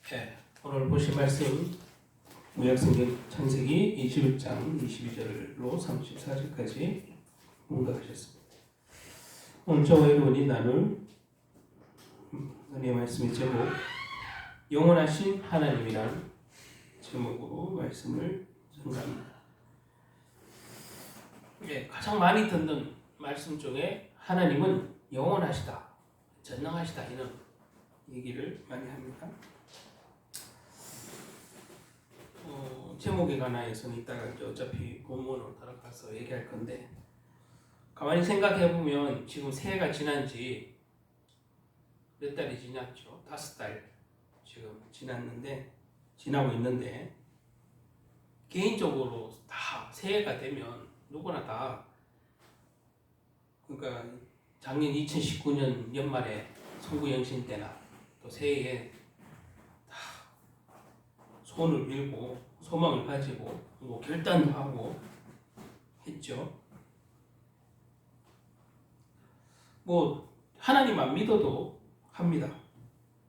네, 오늘 보실 말씀 구약성경 창세기 21장 22절로 34절까지 공부하셨습니다. 오늘 저와 여러분이 나눌 은혜의 말씀의 제목 영원하신 하나님이란 제목으로 말씀을 전가합니다. 네, 가장 많이 듣는 말씀 중에 하나님은 영원하시다, 전능하시다 이런 얘기를 많이 합니다. 제목에 관하여서는 이따가 어차피 본문으로 들어가서 얘기할 건데, 가만히 생각해 보면 지금 새해가 지난 지 몇 달이 지났죠? 5달 지금 지나고 있는데, 개인적으로 다 새해가 되면 누구나 다, 그러니까 작년 2019년 연말에 송구영신 때나 또 새해에 다 손을 밀고 소망을 가지고 뭐 결단도 하고 했죠. 뭐 하나님 안 믿어도 합니다.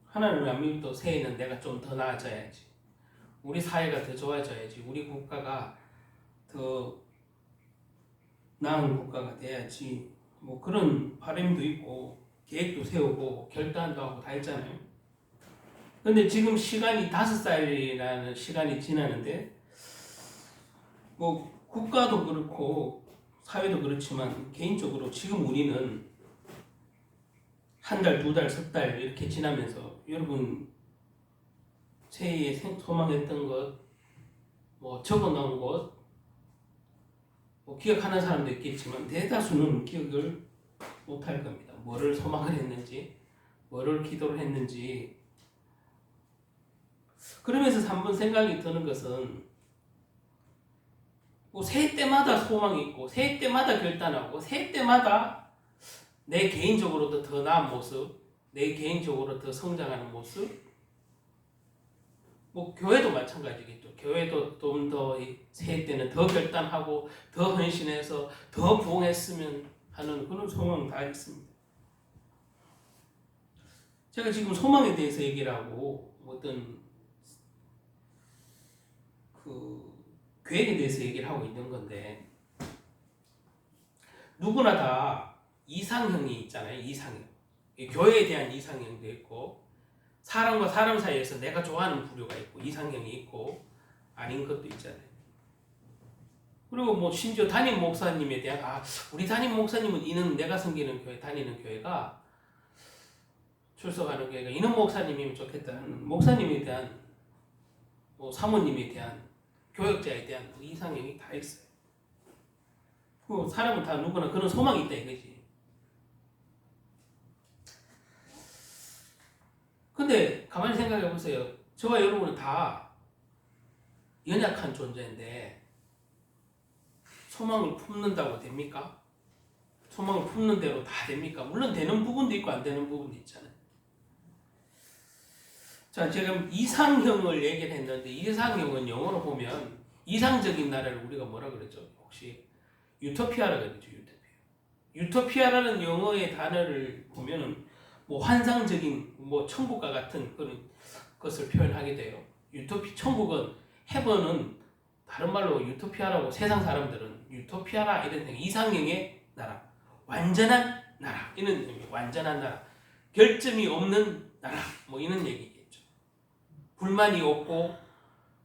하나님을 안 믿어도 새해는 내가 좀 더 나아져야지, 우리 사회가 더 좋아져야지, 우리 국가가 더 나은 국가가 돼야지, 뭐 그런 바람도 있고 계획도 세우고 결단도 하고 다 했잖아요. 근데 지금 시간이 5살이라는 시간이 지나는데, 뭐 국가도 그렇고 사회도 그렇지만 개인적으로 지금 우리는 한 달, 2달, 석 달 이렇게 지나면서 여러분 새해에 소망했던 것, 뭐 적어놓은 것, 뭐 기억하는 사람도 있겠지만 대다수는 기억을 못할 겁니다. 뭐를 소망을 했는지, 뭐를 기도를 했는지. 그러면서 한번 생각이 드는 것은, 뭐 새해 때마다 소망이 있고 새해 때마다 결단하고 새해 때마다 내 개인적으로도 더 나은 모습, 내 개인적으로 더 성장하는 모습, 뭐 교회도 마찬가지겠죠. 교회도 좀 더 새해 때는 더 결단하고 더 헌신해서 더 부흥했으면 하는 그런 소망 다 있습니다. 제가 지금 소망에 대해서 얘기를 하고 어떤 계획에 대해서 얘기를 하고 있는 건데, 누구나 다 이상형이 있잖아요. 이상형. 교회에 대한 이상형도 있고, 사람과 사람 사이에서 내가 좋아하는 부류가 있고, 이상형이 있고 아닌 것도 있잖아요. 그리고 뭐 심지어 담임 목사님에 대한, 우리 담임 목사님은 이는 내가 섬기는 교회, 다니는 교회가, 출석하는 교회가 이는 목사님이면 좋겠다는 목사님에 대한, 뭐 사모님에 대한, 교역자에 대한 이상형이 다 있어요. 그 사람은 다 누구나 그런 소망이 있다 이거지. 근데 가만히 생각해 보세요. 저와 여러분은 다 연약한 존재인데 소망을 품는다고 됩니까? 소망을 품는 대로 다 됩니까? 물론 되는 부분도 있고 안 되는 부분도 있잖아요. 자, 지금 이상형을 얘기를 했는데, 이상형은 영어로 보면 이상적인 나라를 우리가 뭐라 그러죠? 혹시 유토피아라고 그러죠. 유토피아라는 영어의 단어를 보면은 뭐 환상적인 뭐 천국과 같은 그런 것을 표현하게 돼요. 천국은, 헤븐은 다른 말로 유토피아라고, 세상 사람들은 유토피아라 이런 생각, 이상형의 나라, 완전한 나라 이런 의미, 완전한 나라, 결점이 없는 나라 뭐 이런 얘기겠죠. 불만이 없고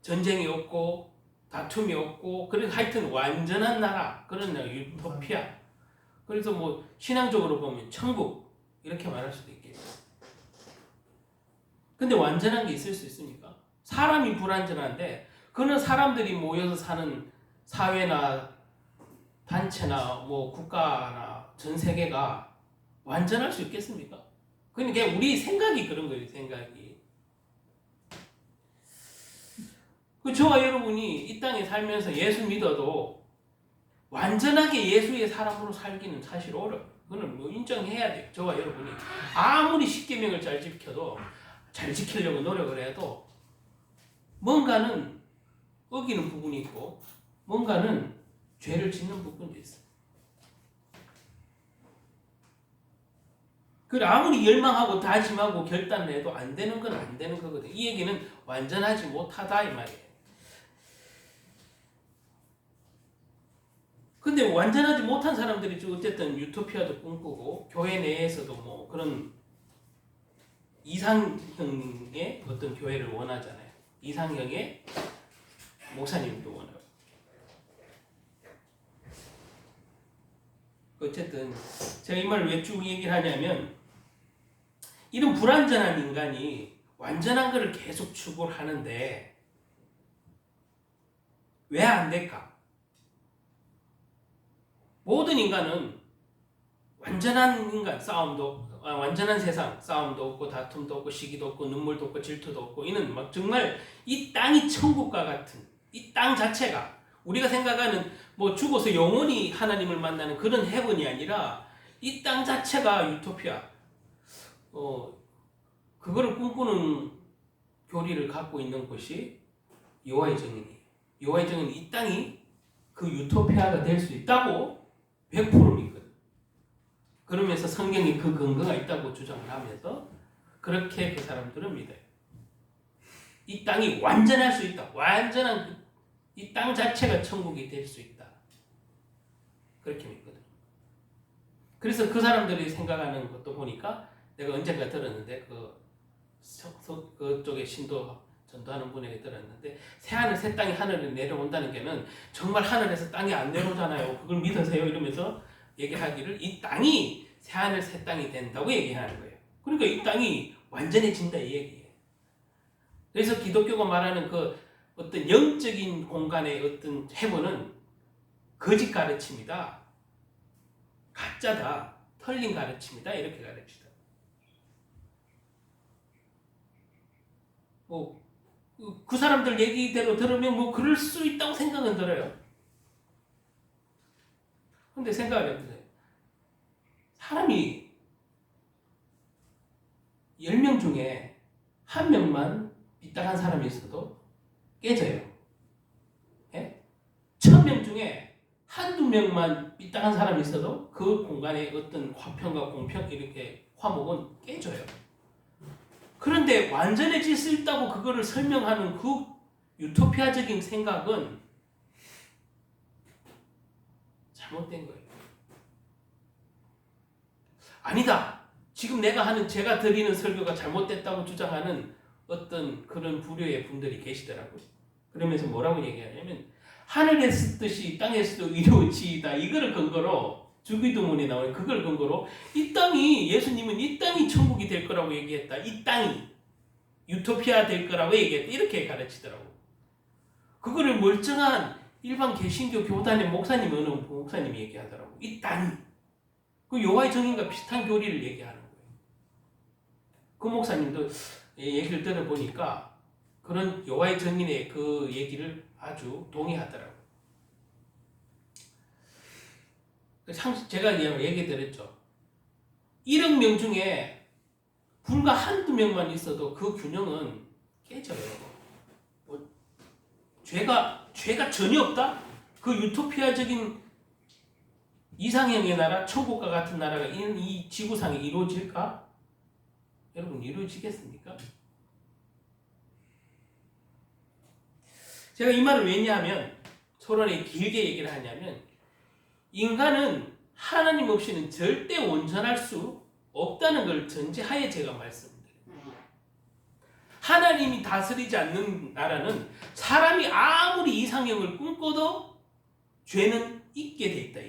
전쟁이 없고 다툼이 없고, 그래서 하여튼 완전한 나라, 그런 나라, 유토피아. 그래서 뭐 신앙적으로 보면 천국 이렇게 말할 수도 있겠죠. 근데 완전한 게 있을 수 있습니까? 사람이 불완전한데, 그는 사람들이 모여서 사는 사회나 단체나 뭐 국가나 전 세계가 완전할 수 있겠습니까? 그러니까 우리 생각이 그런 거예요. 생각이. 저와 여러분이 이 땅에 살면서 예수 믿어도 완전하게 예수의 사람으로 살기는 사실 어려워요. 그거는 뭐 인정해야 돼요. 저와 여러분이 아무리 십계명을 잘 지켜도, 잘 지키려고 노력을 해도 뭔가는 어기는 부분이 있고 뭔가는 죄를 짓는 부분도 있어요. 그래 아무리 열망하고 다짐하고 결단을 해도 안 되는 건 안 되는 거거든. 이 얘기는 완전하지 못하다 이 말이에요. 근데 완전하지 못한 사람들이 어쨌든 유토피아도 꿈꾸고 교회 내에서도 뭐 그런 이상형의 어떤 교회를 원하잖아요. 이상형의 목사님도 원하고. 어쨌든 제가 이 말을 왜 쭉 얘기를 하냐면 이런 불완전한 인간이 완전한 것을 계속 추구를 하는데 왜 안 될까? 모든 인간은 완전한 인간 싸움도 완전한 세상 싸움도 없고 다툼도 없고 시기도 없고 눈물도 없고 질투도 없고 이는 막 정말 이 땅이 천국과 같은 이 땅 자체가 우리가 생각하는 뭐 죽어서 영원히 하나님을 만나는 그런 헤븐이 아니라 이 땅 자체가 유토피아 그거를 꿈꾸는 교리를 갖고 있는 곳이 여호와의 증인이에요. 여호와의 증인은 이 땅이 그 유토피아가 될 수 있다고 100% 믿거든. 그러면서 성경이 그 근거가 있다고 주장을 하면서 그렇게 그 사람들은 믿어요. 이 땅이 완전할 수 있다. 완전한 이 땅 자체가 천국이 될 수 있다. 그렇게 믿거든. 그래서 그 사람들이 생각하는 것도 보니까 내가 언젠가 들었는데 그쪽에 신도 전도하는 분에게 들었는데 새하늘 새 땅이 하늘에 내려온다는 게는 정말 하늘에서 땅이 안 내려오잖아요. 그걸 믿으세요? 이러면서 얘기하기를 이 땅이 새하늘 새 땅이 된다고 얘기하는 거예요. 그러니까 이 땅이 완전해진다 이 얘기예요. 그래서 기독교가 말하는 그 어떤 영적인 공간의 어떤 헤븐은 거짓 가르침이다. 가짜다. 털린 가르침이다. 이렇게 가르치다. 그 사람들 얘기대로 들으면 뭐 그럴 수 있다고 생각은 들어요. 근데 생각을 해보세요. 사람이 10명 중에 1명만 삐딱한 사람이 있어도 깨져요. 예? 1000명 중에 한두 명만 삐딱한 사람이 있어도 그 공간에 어떤 화평과 공평 이렇게 화목은 깨져요. 그런데 완전해질 수 있다고 그거를 설명하는 그 유토피아적인 생각은 잘못된 거예요. 아니다. 지금 제가 드리는 설교가 잘못됐다고 주장하는 어떤 그런 부류의 분들이 계시더라고요. 그러면서 뭐라고 얘기하냐면 하늘에 쓰듯이 땅에서도 이루어지이다. 이거를 근거로 주기도문에 나오는 그걸 근거로 예수님은 이 땅이 천국이 될 거라고 얘기했다. 이 땅이 유토피아 될 거라고 얘기했다. 이렇게 가르치더라고. 그거를 멀쩡한 일반 개신교 교단의 어느 목사님이 얘기하더라고. 이 땅이. 그 여호와의 증인과 비슷한 교리를 얘기하는 거예요. 그 목사님도 얘기를 들어보니까 그런 여호와의 증인의 그 얘기를 아주 동의하더라고요. 제가 얘기 드렸죠. 1억 명 중에 불과 한두 명만 있어도 그 균형은 깨져요. 죄가 전혀 없다? 그 유토피아적인 이상형의 나라, 천국과 같은 나라가 이 지구상에 이루어질까? 여러분 이루어지겠습니까? 제가 이 말을 왜냐하면 토론에 길게 얘기를 하냐면 인간은 하나님 없이는 절대 온전할 수 없다는 걸 전제하에 제가 말씀드려요. 하나님이 다스리지 않는 나라는 사람이 아무리 이상형을 꿈꿔도 죄는 있게 돼 있다.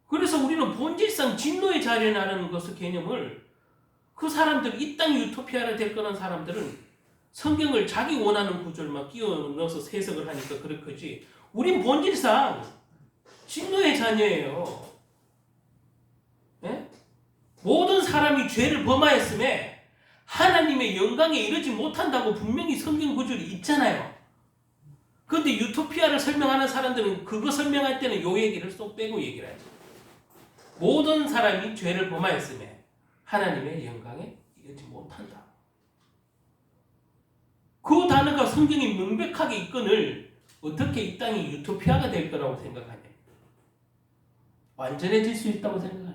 그래서 우리는 본질상 진노의 자리에 나르는 것의 개념을 그 사람들 이 땅 유토피아를 될 거라는 사람들은 성경을 자기 원하는 구절만 끼워 넣어서 해석을 하니까 그렇지. 우린 본질상 진노의 자녀예요. 네? 모든 사람이 죄를 범하였음에 하나님의 영광에 이르지 못한다고 분명히 성경 구절이 있잖아요. 그런데 유토피아를 설명하는 사람들은 그거 설명할 때는 요 얘기를 쏙 빼고 얘기를 하죠. 모든 사람이 죄를 범하였음에 하나님의 영광에 이르지 못한다. 그 단어가 성경이 명백하게 있거늘 어떻게 이 땅이 유토피아가 될 거라고 생각하냐. 완전해질 수 있다고 생각해요.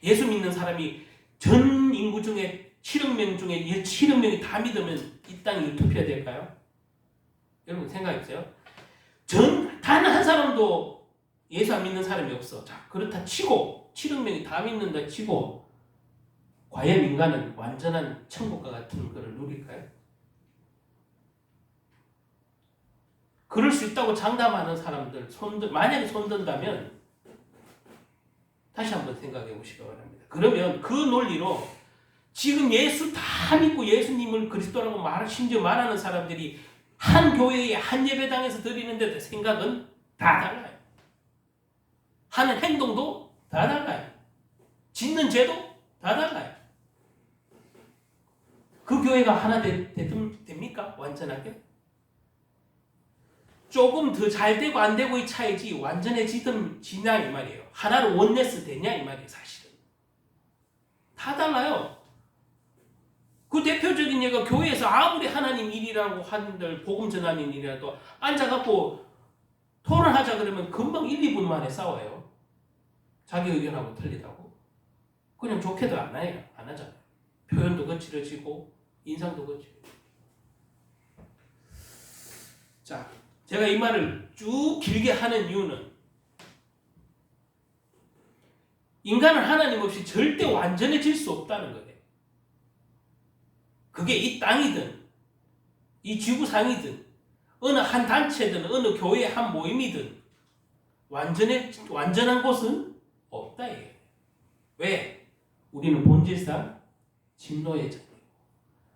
예수 믿는 사람이 전 인구 중에 7억 명 중에 7억 명이 다 믿으면 이 땅이 유토피아 될까요? 여러분 생각해보세요. 단 한 사람도 예수 안 믿는 사람이 없어. 자, 그렇다 치고 7억 명이 다 믿는다 치고 과연 인간은 완전한 천국과 같은 것을 누릴까요? 그럴 수 있다고 장담하는 사람들 만약에 손든다면 다시 한번 생각해 보시기 바랍니다. 그러면 그 논리로 지금 예수 다 믿고 예수님을 그리스도라고 심지어 말하는 사람들이 한 교회에 한 예배당에서 드리는데도 생각은 다 달라요. 하는 행동도 다 달라요. 짓는 죄도 다 달라요. 그 교회가 하나 됩니까? 완전하게? 조금 더 잘 되고 안 되고의 차이지 완전해지냐 이 말이에요. 하나로 원네스 되냐 이 말이에요. 사실은 다 달라요. 그 대표적인 예가 교회에서 아무리 하나님 일이라고 한들 복음 전하는 일이라도 앉아갖고 토론하자 그러면 금방 1, 2분 만에 싸워요. 자기 의견하고 틀리다고. 그냥 좋게도 안 하잖아요. 표현도 거칠어지고 인상도 거칠어지고. 자, 제가 이 말을 쭉 길게 하는 이유는 인간은 하나님 없이 절대 완전해질 수 없다는 거예요. 그게 이 땅이든 이 지구상이든 어느 한 단체든 어느 교회의 한 모임이든 완전한 곳은 없다 이거예요. 왜? 우리는 본질상 진노의 자들이고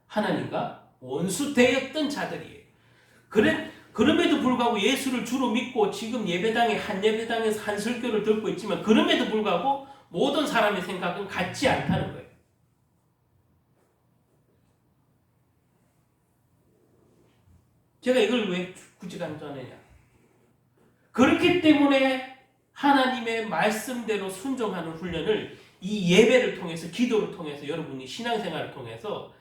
하나님과 원수되었던 자들이에요. 그럼에도 불구하고 예수를 주로 믿고 지금 한 예배당에서 한 설교를 듣고 있지만 그럼에도 불구하고 모든 사람의 생각은 같지 않다는 거예요. 제가 이걸 왜 굳이 강조하느냐? 그렇기 때문에 하나님의 말씀대로 순종하는 훈련을 이 예배를 통해서 기도를 통해서 여러분이 신앙생활을 통해서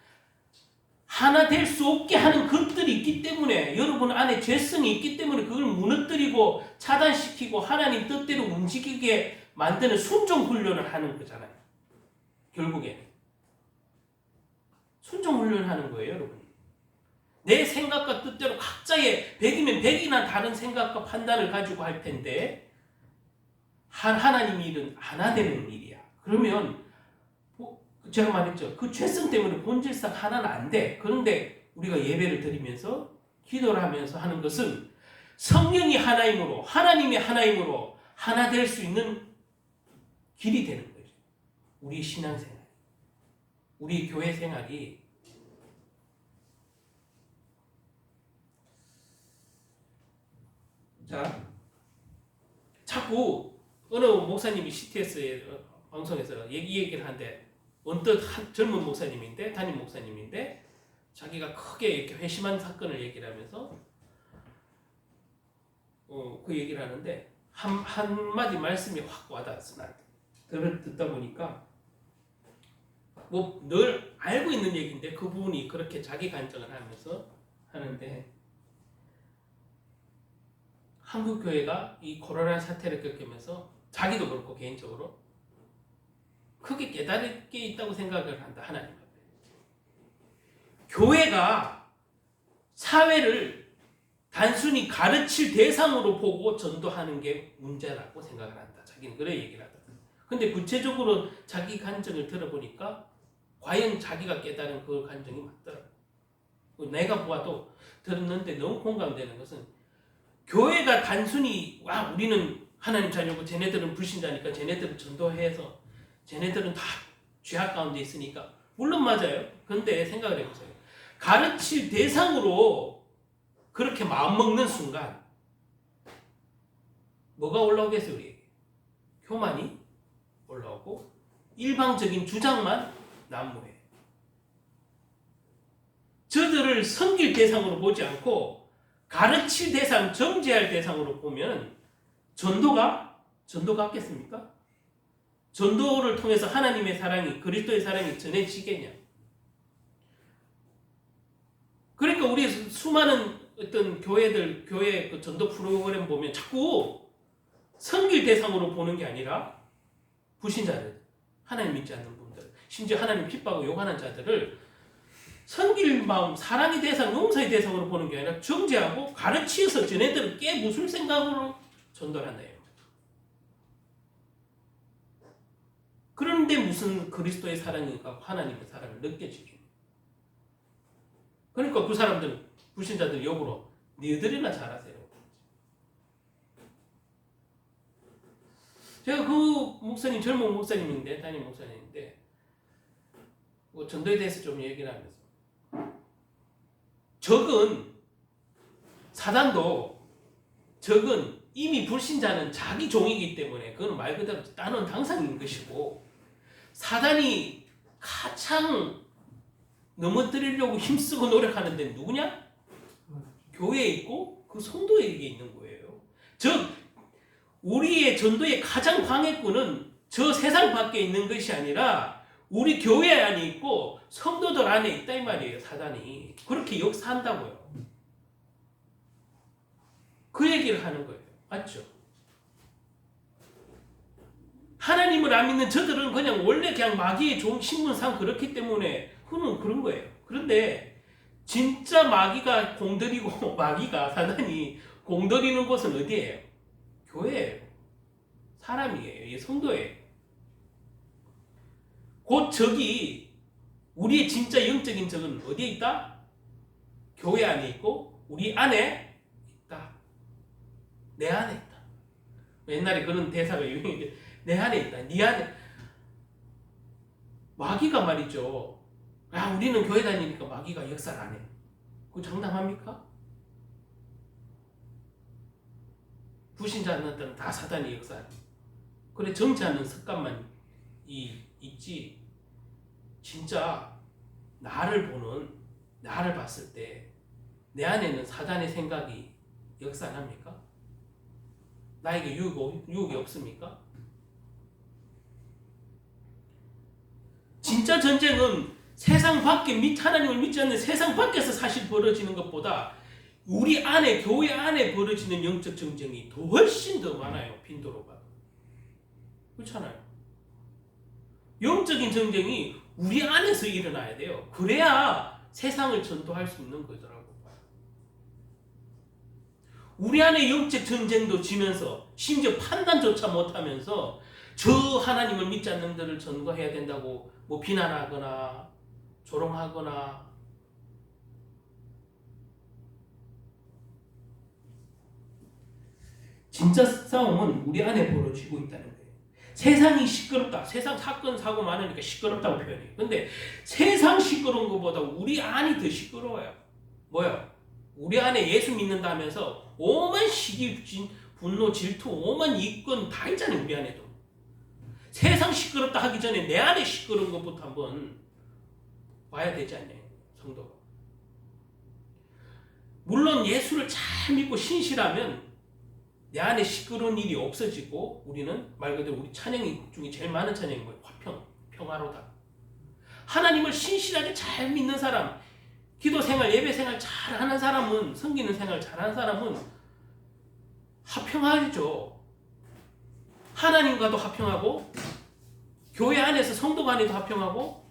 하나 될 수 없게 하는 것들이 있기 때문에 여러분 안에 죄성이 있기 때문에 그걸 무너뜨리고 차단시키고 하나님 뜻대로 움직이게 만드는 순종 훈련을 하는 거잖아요. 결국에 순종 훈련하는 거예요, 여러분. 내 생각과 뜻대로 각자의 100이면 100이나 다른 생각과 판단을 가지고 할 텐데 하나님 일은 하나 되는 일이야. 그러면 제가 말했죠. 그 죄성 때문에 본질상 하나는 안 돼. 그런데 우리가 예배를 드리면서 기도를 하면서 하는 것은 성령이 하나임으로 하나님이 하나임으로 하나 될 수 있는 길이 되는 거죠. 우리 신앙생활, 우리 교회 생활이 자, 자꾸 어느 목사님이 CTS 방송에서 이 얘기를 하는데 언뜻 젊은 목사님인데 담임 목사님인데 자기가 크게 이렇게 회심한 사건을 얘기를 하면서 그 얘기를 하는데 한마디 말씀이 확 와닿았어. 나한테 듣다 보니까 뭐 늘 알고 있는 얘기인데 그 부분이 그렇게 자기 간증을 하면서 하는데 한국 교회가 이 코로나 사태를 겪으면서 자기도 그렇고 개인적으로 크게 깨달을 게 있다고 생각을 한다. 하나님 앞에. 교회가 사회를 단순히 가르칠 대상으로 보고 전도하는 게 문제라고 생각을 한다. 자기는 그래 얘기를 하다. 근데 구체적으로 자기 간증을 들어보니까 과연 자기가 깨달은 그 간증이 맞더라고. 내가 보아도 들었는데 너무 공감되는 것은 교회가 단순히 우리는 하나님 자녀고 쟤네들은 불신자니까 쟤네들은 전도해서 쟤네들은 다 죄악 가운데 있으니까 물론 맞아요. 그런데 생각을 해보세요. 가르칠 대상으로 그렇게 마음먹는 순간 뭐가 올라오겠어요? 우리 교만이 올라오고 일방적인 주장만 난무해. 저들을 섬길 대상으로 보지 않고 가르칠 대상, 정죄할 대상으로 보면 전도가 없겠습니까? 전도를 통해서 하나님의 사랑이, 그리스도의 사랑이 전해지겠냐? 그러니까 우리 수많은 어떤 교회 그 전도 프로그램 보면 자꾸 섬길 대상으로 보는 게 아니라 불신자들, 하나님 믿지 않는 분들, 심지어 하나님 핍박하고 욕하는 자들을 섬길 마음, 사랑의 대상, 용서의 대상으로 보는 게 아니라 정죄하고 가르치어서 쟤네들을 깨부술 생각으로 전도한다요. 그런데 무슨 그리스도의 사랑인가 하나님의 사랑을 느껴지죠. 그러니까 그 사람들, 불신자들 역으로 너희들이나 잘하세요. 제가 그 목사님, 젊은 목사님인데, 담임 목사님인데, 뭐 전도에 대해서 좀 얘기를 하면서, 사단도 이미 불신자는 자기 종이기 때문에 그건 말 그대로 따놓은 당상인 것이고, 사단이 가장 넘어뜨리려고 힘쓰고 노력하는데 누구냐? 교회에 있고 그 성도에게 있는 거예요. 즉 우리의 전도의 가장 방해꾼은 저 세상 밖에 있는 것이 아니라 우리 교회 안에 있고 성도들 안에 있다 이 말이에요. 사단이 그렇게 역사한다고요. 그 얘기를 하는 거예요. 맞죠? 하나님을 안 믿는 저들은 그냥 원래 그냥 마귀의 좋은 신분상 그렇기 때문에 그런 거예요. 그런데 진짜 마귀가 공들이고 사단이 공들이는 곳은 어디예요? 교회예요. 사람이에요. 성도예요. 곧 적이 우리의 진짜 영적인 적은 어디에 있다? 교회 안에 있고 우리 안에 있다. 내 안에 있다. 옛날에 그런 대사가 유행인데 내 안에 있다. 네 안에. 마귀가 말이죠. 우리는 교회 다니니까 마귀가 역사를 안 해. 그거 장담합니까? 불신자들은 다 사단이 역사해. 그래 정치하는 습관만 있지. 진짜 나를 봤을 때 내 안에는 사단의 생각이 역사합니까? 나에게 유혹이 없습니까? 진짜 전쟁은 세상 밖에 하나님을 믿지 않는 세상 밖에서 사실 벌어지는 것보다 우리 안에 교회 안에 벌어지는 영적 전쟁이 훨씬 더 많아요. 빈도로 봐도. 그렇잖아요. 영적인 전쟁이 우리 안에서 일어나야 돼요. 그래야 세상을 전도할 수 있는 거더라고. 우리 안에 영적 전쟁도 지면서 심지어 판단조차 못하면서 저 하나님을 믿지 않는 들을 전도해야 된다고 뭐 비난하거나 조롱하거나 진짜 싸움은 우리 안에 벌어지고 있다는 거예요. 세상이 시끄럽다. 세상 사건 사고 많으니까 시끄럽다고 표현해요. 근데 세상 시끄러운 것보다 우리 안이 더 시끄러워요. 뭐요? 우리 안에 예수 믿는다면서 오만 시기, 분노, 질투, 오만 이권 다 있잖아요. 우리 안에도. 세상 시끄럽다 하기 전에 내 안에 시끄러운 것부터 한번 봐야 되지 않나요? 성도가. 물론 예수를 잘 믿고 신실하면 내 안에 시끄러운 일이 없어지고 우리는 말 그대로 우리 찬양 중에 제일 많은 찬양이 뭐예요? 평화로다. 하나님을 신실하게 잘 믿는 사람, 기도 생활, 예배 생활 잘 하는 사람은, 섬기는 생활 잘 하는 사람은 화평하죠. 하나님과도 화평하고 교회 안에서 성도 간에도 화평하고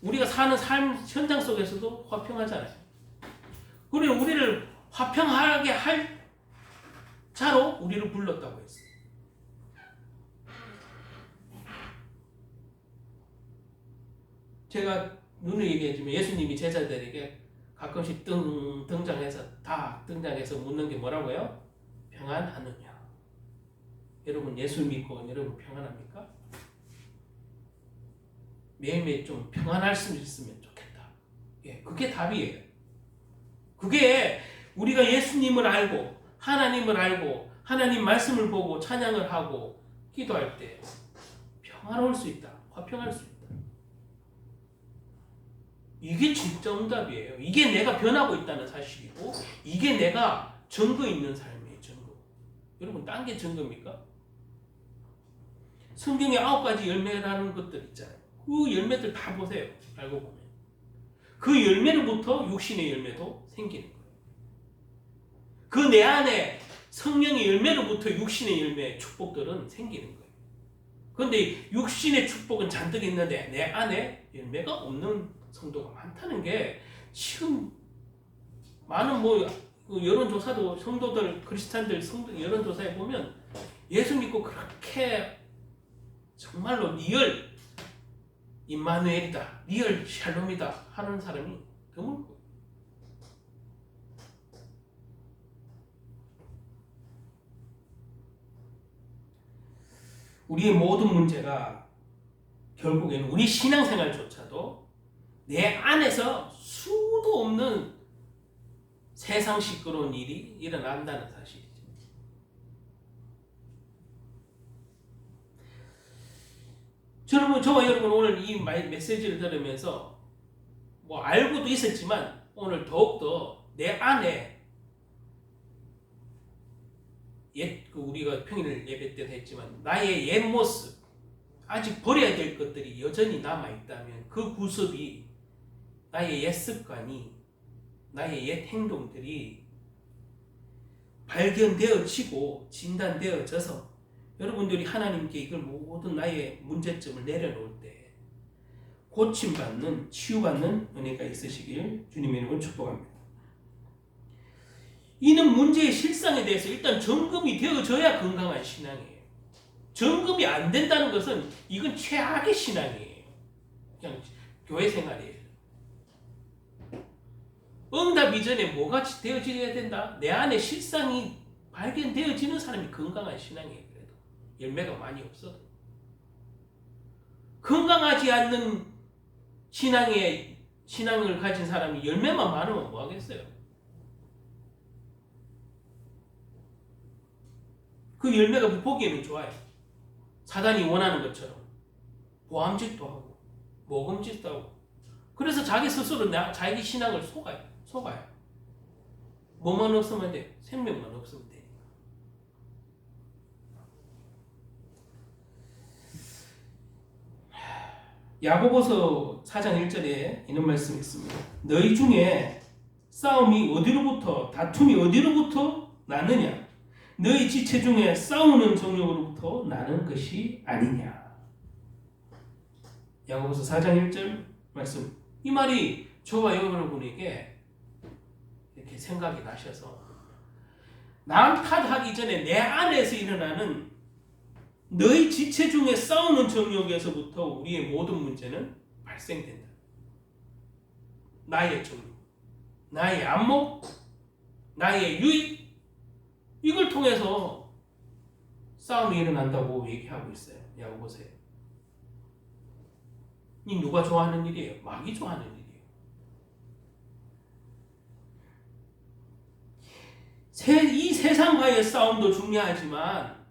우리가 사는 삶 현장 속에서도 화평하잖아요. 그리고 우리를 화평하게 할 자로 우리를 불렀다고 했어요. 제가 눈을 얘기해주면 예수님이 제자들에게 가끔씩 등장해서 묻는 게 뭐라고요? 평안하느냐? 여러분 예수 믿고 여러분 평안합니까? 매일매일 좀 평안할 수 있으면 좋겠다. 예, 그게 답이에요. 그게 우리가 예수님을 알고 하나님을 알고 하나님 말씀을 보고 찬양을 하고 기도할 때 평화로울 수 있다. 화평할 수 있다. 이게 진짜 응답이에요. 이게 내가 변하고 있다는 사실이고 이게 내가 증거 있는 삶이에요. 증거. 여러분 딴 게 증거입니까? 성경에 9가지 열매라는 것들 있잖아요. 그 열매들 다 보세요. 알고 보면. 그 열매로부터 육신의 열매도 생기는 거예요. 그 내 안에 성령의 열매로부터 육신의 열매 축복들은 생기는 거예요. 근데 육신의 축복은 잔뜩 있는데 내 안에 열매가 없는 성도가 많다는 게 지금 많은 여론조사도 성도들 크리스찬들 성도 여론조사에 보면 예수 믿고 그렇게 정말로 리얼 임마누엘이다, 리얼 샬롬이다 하는 사람이 드물고. 우리의 모든 문제가 결국에는 우리 신앙생활조차도 내 안에서 수도 없는 세상 시끄러운 일이 일어난다는 사실이죠. 저와 여러분 오늘 이 메시지를 들으면서 알고도 있었지만 오늘 더욱더 내 안에 우리가 평일 예배 때도 했지만 나의 옛 모습, 아직 버려야 될 것들이 여전히 남아있다면 그 구습이 나의 옛 습관이, 나의 옛 행동들이 발견되어지고 진단되어져서 여러분들이 하나님께 이걸 모든 나의 문제점을 내려놓을 때 고침받는, 치유받는 은혜가 있으시길 주님의 이름으로 축복합니다. 이는 문제의 실상에 대해서 일단 점검이 되어져야 건강한 신앙이에요. 점검이 안 된다는 것은 이건 최악의 신앙이에요. 그냥 교회 생활이에요. 응답 이전에 뭐가 되어져야 된다? 내 안에 실상이 발견되어지는 사람이 건강한 신앙이에요. 그래도 열매가 많이 없어도. 건강하지 않는 신앙을 가진 사람이 열매만 많으면 뭐 하겠어요? 그 열매가 보기에는 좋아요. 사단이 원하는 것처럼 보암짓도 하고 모금짓도 하고, 그래서 자기 스스로 자기 신앙을 속아요. 뭐만 없으면 돼? 생명만 없으면 돼. 야고보서 4장 1절에 이런 말씀이 있습니다. 너희 중에 싸움이 어디로부터, 다툼이 어디로부터 나느냐? 너희 지체 중에 싸우는 정욕으로부터 나는 것이 아니냐. 야고보서 4장 1절 말씀. 이 말이 저와 여러분에게 이렇게 생각이 나셔서 남 탓하기 전에 내 안에서 일어나는 너희 지체 중에 싸우는 정욕에서부터 우리의 모든 문제는 발생된다. 나의 정욕, 나의 안목, 나의 유익, 이걸 통해서 싸움이 일어난다고 얘기하고 있어요. 야고보서에. 이 누가 좋아하는 일이에요? 마귀 좋아하는 일이에요. 이 세상과의 싸움도 중요하지만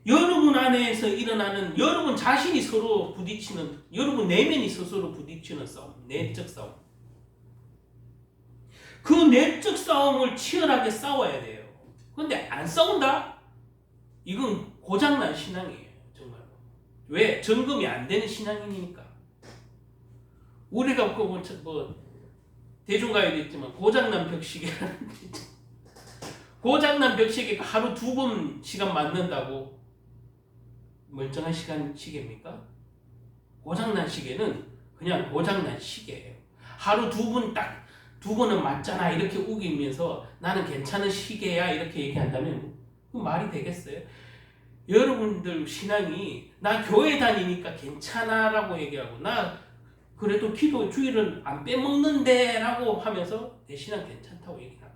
여러분 안에서 일어나는, 여러분 자신이 서로 부딪히는, 여러분 내면이 스스로 부딪히는 싸움, 내적 싸움. 그 내적 싸움을 치열하게 싸워야 돼요. 그런데 안 싸운다? 이건 고장난 신앙이에요. 정말로. 왜? 점검이 안 되는 신앙이니까. 우리가 대중가요도 있지만 고장난 벽시계라는 게 있죠. 고장난 벽시계가 하루 2번 시간 맞는다고 멀쩡한 시계입니까? 고장난 시계는 그냥 고장난 시계예요. 하루 2번은 맞잖아 이렇게 우기면서 나는 괜찮은 시계야 이렇게 얘기한다면 그 말이 되겠어요? 여러분들 신앙이 나 교회 다니니까 괜찮아 라고 얘기하고 나 그래도 기도 주일은 안 빼먹는데 라고 하면서 내 신앙 괜찮다고 얘기합니다.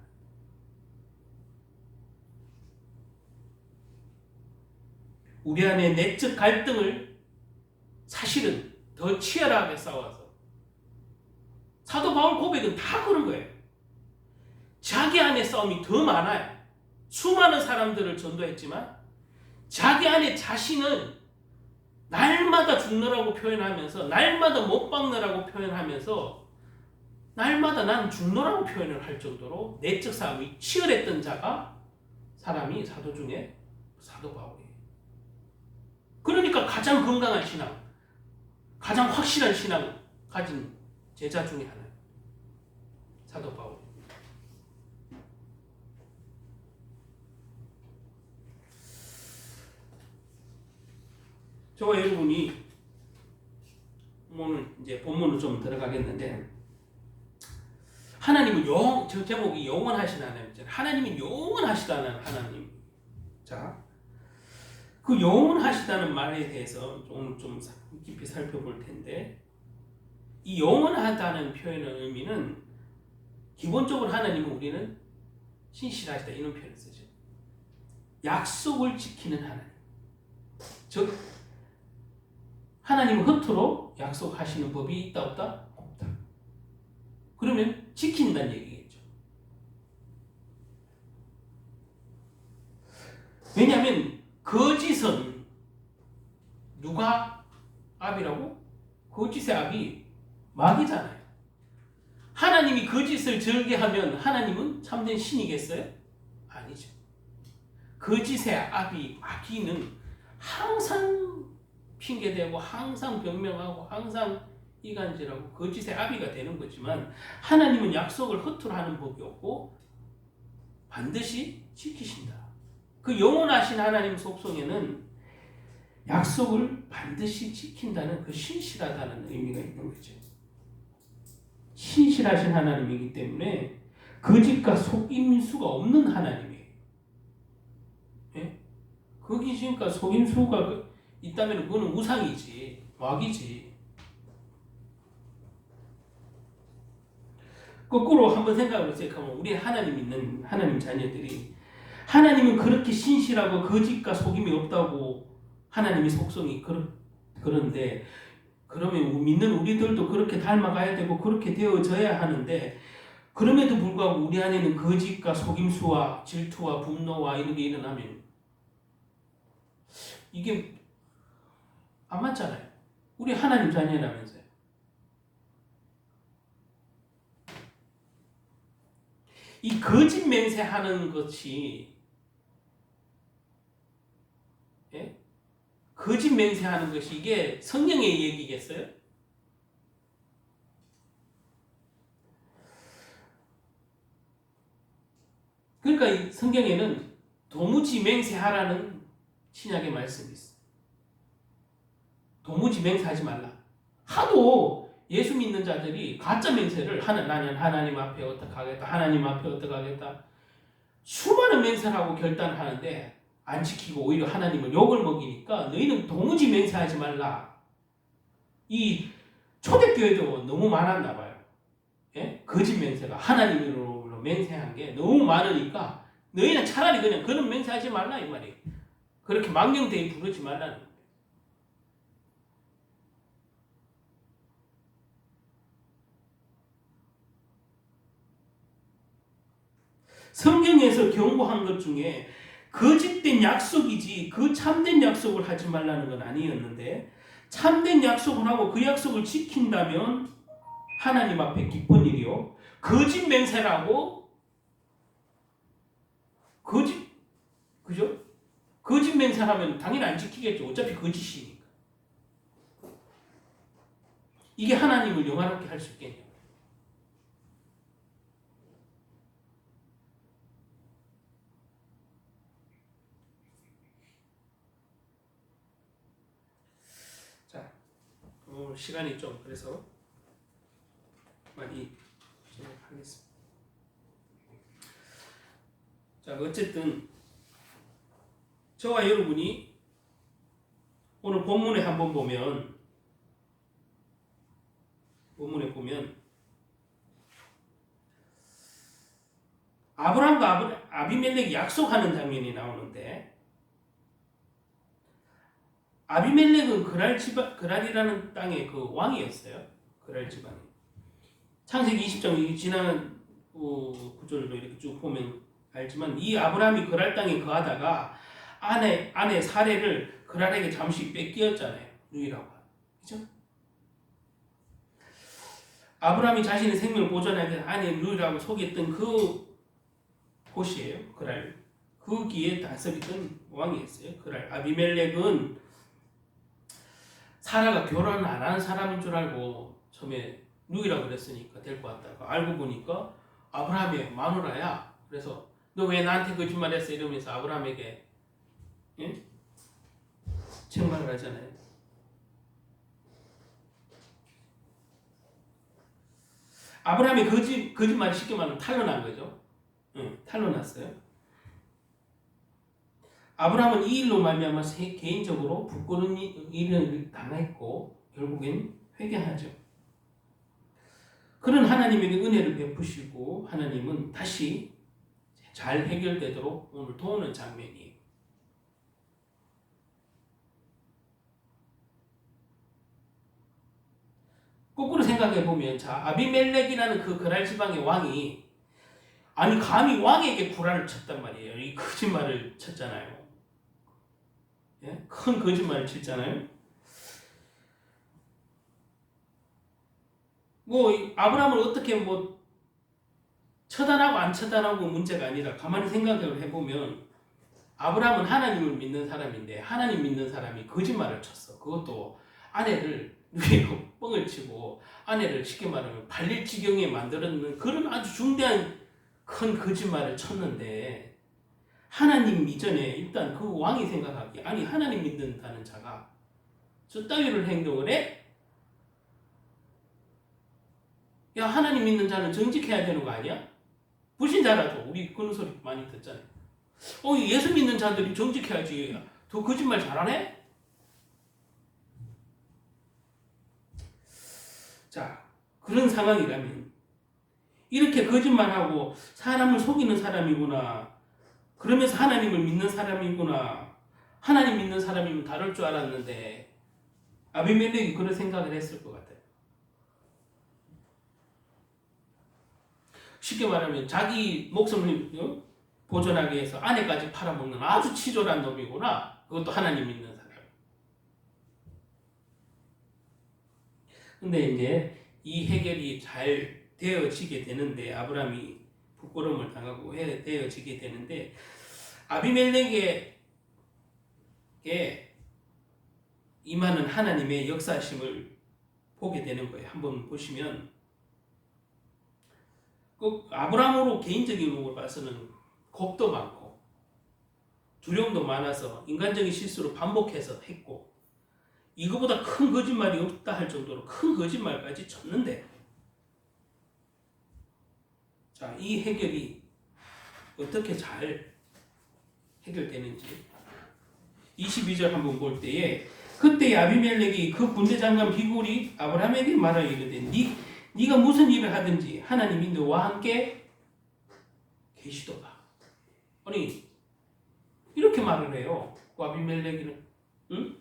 우리 안에 내적 갈등을 사실은 더 치열하게 싸워서 사도 바울 고백은 다 그런 거예요. 자기 안에 싸움이 더 많아요. 수많은 사람들을 전도했지만 자기 안에 자신은 날마다 죽느라고 표현하면서 날마다 못 박느라고 표현하면서 날마다 난 죽느라고 표현을 할 정도로 내적 싸움이 치열했던 사람이 사도 중에 사도 바울이에요. 그러니까 가장 건강한 신앙, 가장 확실한 신앙 가진 제자 중에 하나예요. 사도 바울. 저와 여러분이 오늘 이제 본문으로 좀 들어가겠는데, 하나님은 저 제목이 영원하신 하나님이잖아요. 하나님은 영원하시다는 하나님. 자, 그 영원하시다는 말에 대해서 오늘 좀 깊이 살펴볼 텐데, 이 영원하다는 표현의 의미는 기본적으로 하나님은 우리는 신실하시다 이런 표현을 쓰죠. 약속을 지키는 하나님. 즉 하나님은 허투루 약속하시는 법이 있다 없다? 없다. 그러면 지킨다는 얘기겠죠. 왜냐하면 거짓은 누가 압이라고? 거짓의 압이 마귀잖아요. 하나님이 거짓을 절개하면 하나님은 참된 신이겠어요? 아니죠. 거짓의 압이 마귀는 항상 핑계대고 항상 변명하고 항상 이간질하고 거짓의 아비가 되는 거지만, 하나님은 약속을 허투루 하는 법이 없고 반드시 지키신다. 그 영원하신 하나님 속성에는 약속을 반드시 지킨다는 그 신실하다는 의미가 있는 거죠. 신실하신 하나님이기 때문에 거짓과 속임수가 없는 하나님이에요. 예? 거짓과 속임수가 있다면 그거는 우상이지, 마귀지. 거꾸로 한번 생각을 해보세요. 우리 하나님 믿는 하나님 자녀들이, 하나님은 그렇게 신실하고 거짓과 속임이 없다고 하나님의 속성이 그런데, 그러면 믿는 우리들도 그렇게 닮아가야 되고 그렇게 되어져야 하는데, 그럼에도 불구하고 우리 안에는 거짓과 속임수와 질투와 분노와 이런 게 일어나면 이게 안 맞잖아요. 우리 하나님 자녀라면서요. 이 거짓 맹세하는 것이, 예? 거짓 맹세하는 것이 이게 성령의 얘기겠어요? 그러니까 이 성경에는 도무지 맹세하라는 신약의 말씀이 있어요. 도무지 맹세하지 말라. 하도 예수 믿는 자들이 가짜 맹세를 나는 하나님 앞에 어떻게 하겠다, 하나님 앞에 어떻게 하겠다, 수많은 맹세를 하고 결단을 하는데 안 지키고 오히려 하나님을 욕을 먹이니까 너희는 도무지 맹세하지 말라. 이 초대교회도 너무 많았나 봐요. 예? 거짓 맹세가 하나님으로 맹세한 게 너무 많으니까 너희는 차라리 그냥 그런 맹세하지 말라 이 말이에요. 그렇게 망령되이 부르지 말라는 거예요. 성경에서 경고한 것 중에 거짓된 약속이지 그 참된 약속을 하지 말라는 건 아니었는데, 참된 약속을 하고 그 약속을 지킨다면 하나님 앞에 기쁜 일이요, 거짓 맹세라고 그죠? 거짓 맹세하면 당연히 안 지키겠죠. 어차피 거짓이니까. 이게 하나님을 영화롭게 할 수 있겠네요. 자, 오늘 시간이 좀 그래서 많이 진행하겠습니다. 자, 어쨌든 저와 여러분이 오늘 본문에 한번 보면, 아브라함과 아비멜렉이 약속하는 장면이 나오는데, 아비멜렉은 그랄이라는 땅의 그 왕이었어요. 그랄 집안이. 창세기 20장 지난 구절로 이렇게 쭉 보면 알지만, 이 아브라함이 그랄 땅에 거하다가 아내 사레를 그랄에게 잠시 뺏기었잖아요. 누이라고. 그죠? 아브라함이 자신의 생명을 보존하기 위해서 아내 누이라고 속였던 그 곳이에요. 그랄. 거기에 다스리던 왕이었어요. 그랄. 아비멜렉은 사라가 결혼 안 한 사람인 줄 알고 처음에 누이라고 그랬으니까 데리고 왔다가 알고 보니까 아브라함의 마누라야. 그래서 너 왜 나한테 거짓말했어? 이러면서 아브라함에게, 예? 책망을 하잖아요. 아브라함이 거짓말이 쉽게 말하면 탄로난 거죠. 탄로났어요. 아브라함은 이 일로 말미암아 개인적으로 부끄러운 일을 당했고 결국엔 회개하죠. 그런 하나님에게 은혜를 베푸시고 하나님은 다시 잘 해결되도록 오늘 도우는 장면이에요. 거꾸로 생각해 보면 자 아비멜렉이라는 그 그랄 지방의 왕이 아니 감히 왕에게 구라를 쳤단 말이에요. 이 거짓말을 쳤잖아요. 예? 큰 거짓말을 쳤잖아요. 뭐 아브라함을 어떻게 뭐 처단하고 안 처단하고 문제가 아니라 가만히 생각을 해보면 아브라함은 하나님을 믿는 사람인데 하나님 믿는 사람이 거짓말을 쳤어. 그것도 아내를 위에 뻥을 치고 아내를 쉽게 말하면 발릴 지경에 만들었는 그런 아주 중대한 큰 거짓말을 쳤는데 하나님 이전에 일단 그 왕이 생각하기에 아니 하나님 믿는다는 자가 저 따위를 행동을 해? 야 하나님 믿는 자는 정직해야 되는 거 아니야? 불신자라도 우리 그런 소리 많이 듣잖아요. 예수 믿는 자들이 정직해야지. 더 거짓말 잘하네? 자, 그런 상황이라면 이렇게 거짓말하고 사람을 속이는 사람이구나. 그러면서 하나님을 믿는 사람이구나. 하나님 믿는 사람이면 다를 줄 알았는데 아비멜렉이 그런 생각을 했을 것 같아요. 쉽게 말하면 자기 목숨을 보존하기 위해서 아내까지 팔아먹는 아주 치졸한 놈이구나. 그것도 하나님 믿는 사람. 근데 이제 이 해결이 잘 되어지게 되는데 아브라함이 부끄러움을 당하고 되어지게 되는데 아비멜렉에게 임하는 하나님의 역사심을 보게 되는 거예요. 한번 보시면 그 아브라함으로 개인적인 걸 봐서는 겁도 많고 두려움도 많아서 인간적인 실수로 반복해서 했고 이거보다 큰 거짓말이 없다 할 정도로 큰 거짓말까지 쳤는데 자, 이 해결이 어떻게 잘 해결되는지 22절 한번 볼 때에 그때 아비멜렉이 그 군대 장관 비굴이 아브라함에게 말하여 이르되 네가 무슨 일을 하든지 하나님이 너와 함께 계시도다. 아니 이렇게 말을 해요. 그 아비멜렉이는 응?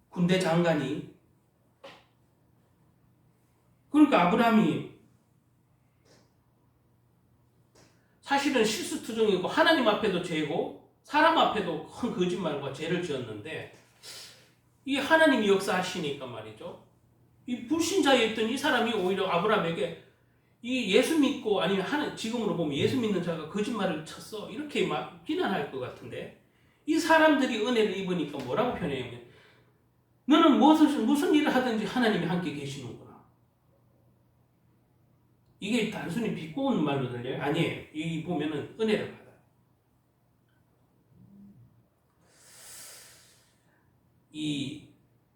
군대 장관이 그러니까 아브라함이 사실은 실수투정이고 하나님 앞에도 죄고 사람 앞에도 큰 거짓말과 죄를 지었는데 이 하나님이 역사하시니까 말이죠. 이 불신자에 있던 이 사람이 오히려 아브라함에게 이 예수 믿고 아니면 지금으로 보면 예수 믿는 자가 거짓말을 쳤어 이렇게 막 비난할 것 같은데 이 사람들이 은혜를 입으니까 뭐라고 표현해요? 너는 무슨 일을 하든지 하나님이 함께 계시는구나. 이게 단순히 비꼬는 말로 들려요? 아니에요. 여기 보면은 은혜를 받아요. 이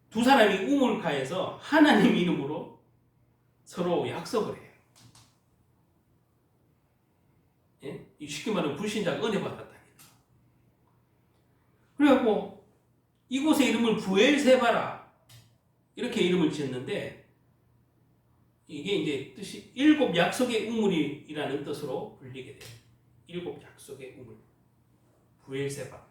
두 사람이 우물가에서 하나님 이름으로 서로 약속을 해요. 예? 쉽게 말하면 불신자가 은혜 받았다니까. 그래갖고 이곳의 이름을 부엘세바라 이렇게 이름을 지었는데 이게 이제 뜻이 일곱 약속의 우물이라는 뜻으로 불리게 돼요. 일곱 약속의 우물. 부엘세바.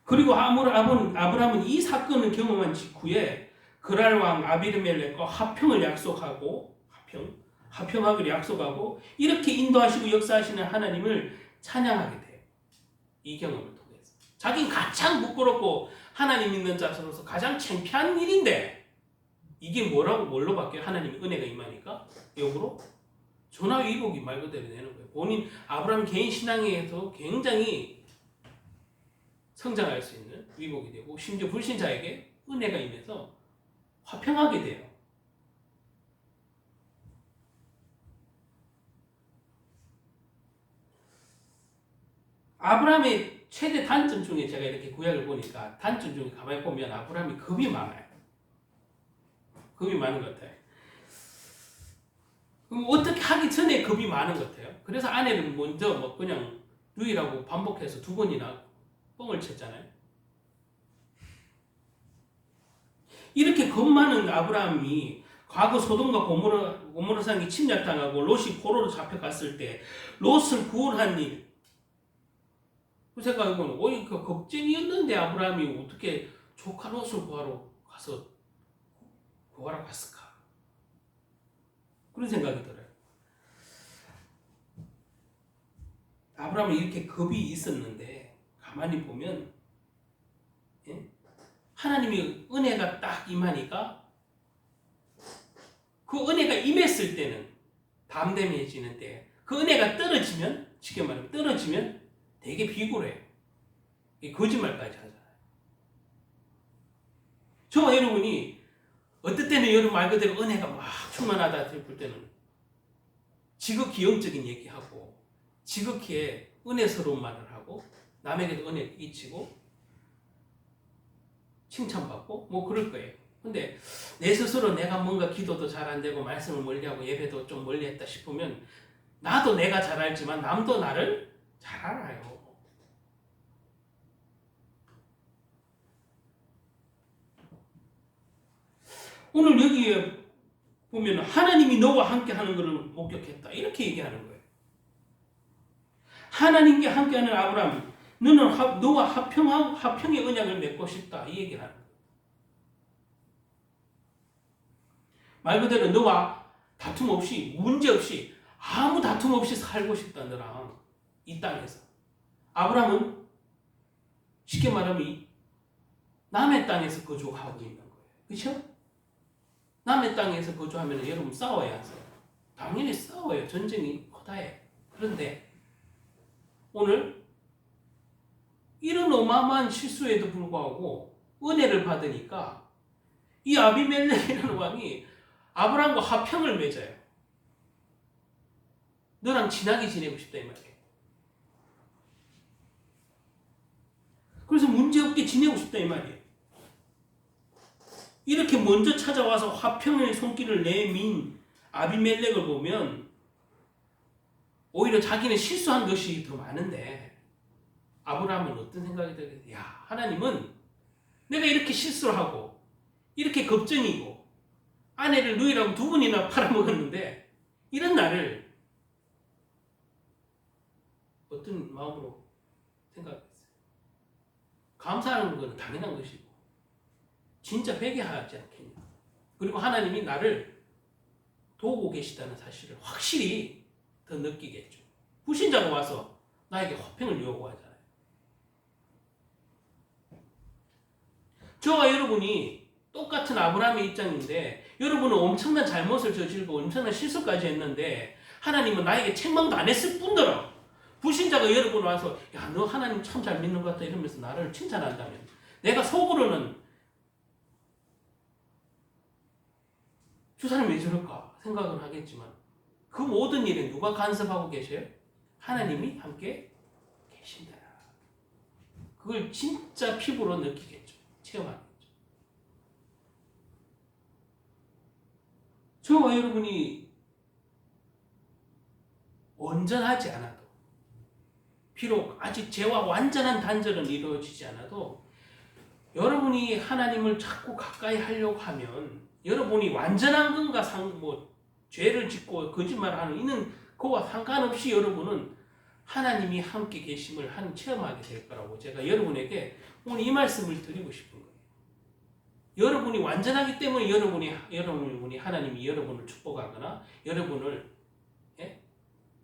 그리고 아브라함은 이 사건을 경험한 직후에 그랄 왕 아비멜렉과 화평을 약속하고 화평하기를 약속하고 이렇게 인도하시고 역사하시는 하나님을 찬양하게 돼요. 이 경험을 통해서. 자기는 가장 부끄럽고 하나님 믿는 자로서 가장 창피한 일인데 이게 뭘로 바뀌어요? 하나님의 은혜가 임하니까 역으로 전화위복이 말 그대로 되는 거예요. 본인 아브라함 개인 신앙에서 굉장히 성장할 수 있는 위복이 되고 심지어 불신자에게 은혜가 임해서 화평하게 돼요. 아브라함의 최대 단점 중에 제가 이렇게 구약을 보니까 단점 중에 가만히 보면 아브라함이 겁이 많아요. 겁이 많은 것 같아요. 그럼 어떻게 하기 전에 겁이 많은 것 같아요. 그래서 아내는 먼저 뭐 그냥 누이라고 반복해서 2번이나 뻥을 쳤잖아요. 이렇게 겁 많은 아브라함이 과거 소돔과 고모라 산이 침략당하고 롯이 포로로 잡혀갔을 때 롯을 구원한 일. 그 생각해보면 그 겁쟁이였는데 아브라함이 어떻게 조카 롯을 구하러 갔을까? 그런 생각이 들어요. 아브라함은 이렇게 겁이 있었는데 가만히 보면 하나님이 은혜가 딱 임하니까 그 은혜가 임했을 때는 담대해지는 때 그 은혜가 떨어지면 쉽게 말하면 떨어지면 되게 비굴해요. 거짓말까지 하잖아요. 저와 여러분이 어떨 때는 여러분 말 그대로 은혜가 막 충만하다 싶을 때는 지극히 영적인 얘기하고 지극히 은혜스러운 말을 하고 남에게도 은혜 끼치고 칭찬받고 뭐 그럴 거예요. 근데 내 스스로 내가 뭔가 기도도 잘 안 되고 말씀을 멀리하고 예배도 좀 멀리했다 싶으면 나도 내가 잘 알지만 남도 나를 잘 알아요. 오늘 여기에 보면 하나님이 너와 함께 하는 것을 목격했다. 이렇게 얘기하는 거예요. 하나님과 함께하는 아브라함, 너는 너와 화평의 언약을 맺고 싶다. 이 얘기를 하는 거예요. 말 그대로 너와 다툼 없이, 문제 없이, 아무 다툼 없이 살고 싶다. 너랑 이 땅에서. 아브라함은 쉽게 말하면 남의 땅에서 거주하고 있는 거예요. 그렇죠? 남의 땅에서 거주하면 여러분 싸워야 하세요. 당연히 싸워요. 전쟁이 커다해. 그런데 오늘 이런 어마어마한 실수에도 불구하고 은혜를 받으니까 이 아비멜렉이라는 왕이 아브라함과 화평을 맺어요. 너랑 친하게 지내고 싶다 이 말이에요. 그래서 문제없게 지내고 싶다 이 말이에요. 이렇게 먼저 찾아와서 화평의 손길을 내민 아비멜렉을 보면 오히려 자기는 실수한 것이 더 많은데 아브라함은 어떤 생각이 들겠어요? 야, 하나님은 내가 이렇게 실수를 하고 이렇게 걱정이고 아내를 누이라고 2번이나 팔아먹었는데 이런 나를 어떤 마음으로 생각했어요? 감사하는 것은 당연한 것이고 진짜 회개하지 않겠냐. 그리고 하나님이 나를 도우고 계시다는 사실을 확실히 더 느끼겠죠. 불신자가 와서 나에게 화평을 요구하잖아요. 저와 여러분이 똑같은 아브라함의 입장인데 여러분은 엄청난 잘못을 저질고 엄청난 실수까지 했는데 하나님은 나에게 책망도 안 했을 뿐더러 불신자가 여러분 와서 야, 너 하나님 참 잘 믿는 것 같다 이러면서 나를 칭찬한다면 내가 속으로는 저 사람이 왜 저럴까 생각은 하겠지만 그 모든 일에 누가 간섭하고 계셔요? 하나님이 함께 계신다. 그걸 진짜 피부로 느끼겠죠. 체험하겠죠. 저와 여러분이 온전하지 않아도 비록 아직 죄와 완전한 단절은 이루어지지 않아도 여러분이 하나님을 자꾸 가까이 하려고 하면 여러분이 완전한 건가 죄를 짓고 거짓말하는 이는 그와 상관없이 여러분은 하나님이 함께 계심을 체험하게 될 거라고 제가 여러분에게 오늘 이 말씀을 드리고 싶은 거예요. 여러분이 완전하기 때문에 여러분이 하나님이 여러분을 축복하거나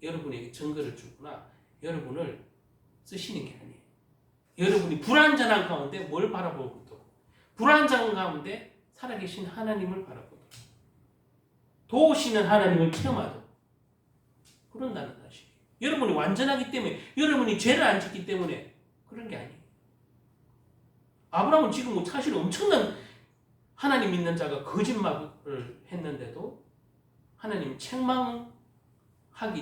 여러분에게 증거를 주거나 여러분을 쓰시는 게 아니에요. 여러분이 불완전한 가운데 뭘 바라보고도 불완전한 가운데 살아계신 하나님을 바라보고 도우시는 하나님을 체험하도 그런다는 사실이에요. 여러분이 완전하기 때문에 여러분이 죄를 안 짓기 때문에 그런 게 아니에요. 아브라함은 지금 사실 엄청난 하나님 믿는 자가 거짓말을 했는데도 하나님 책망하기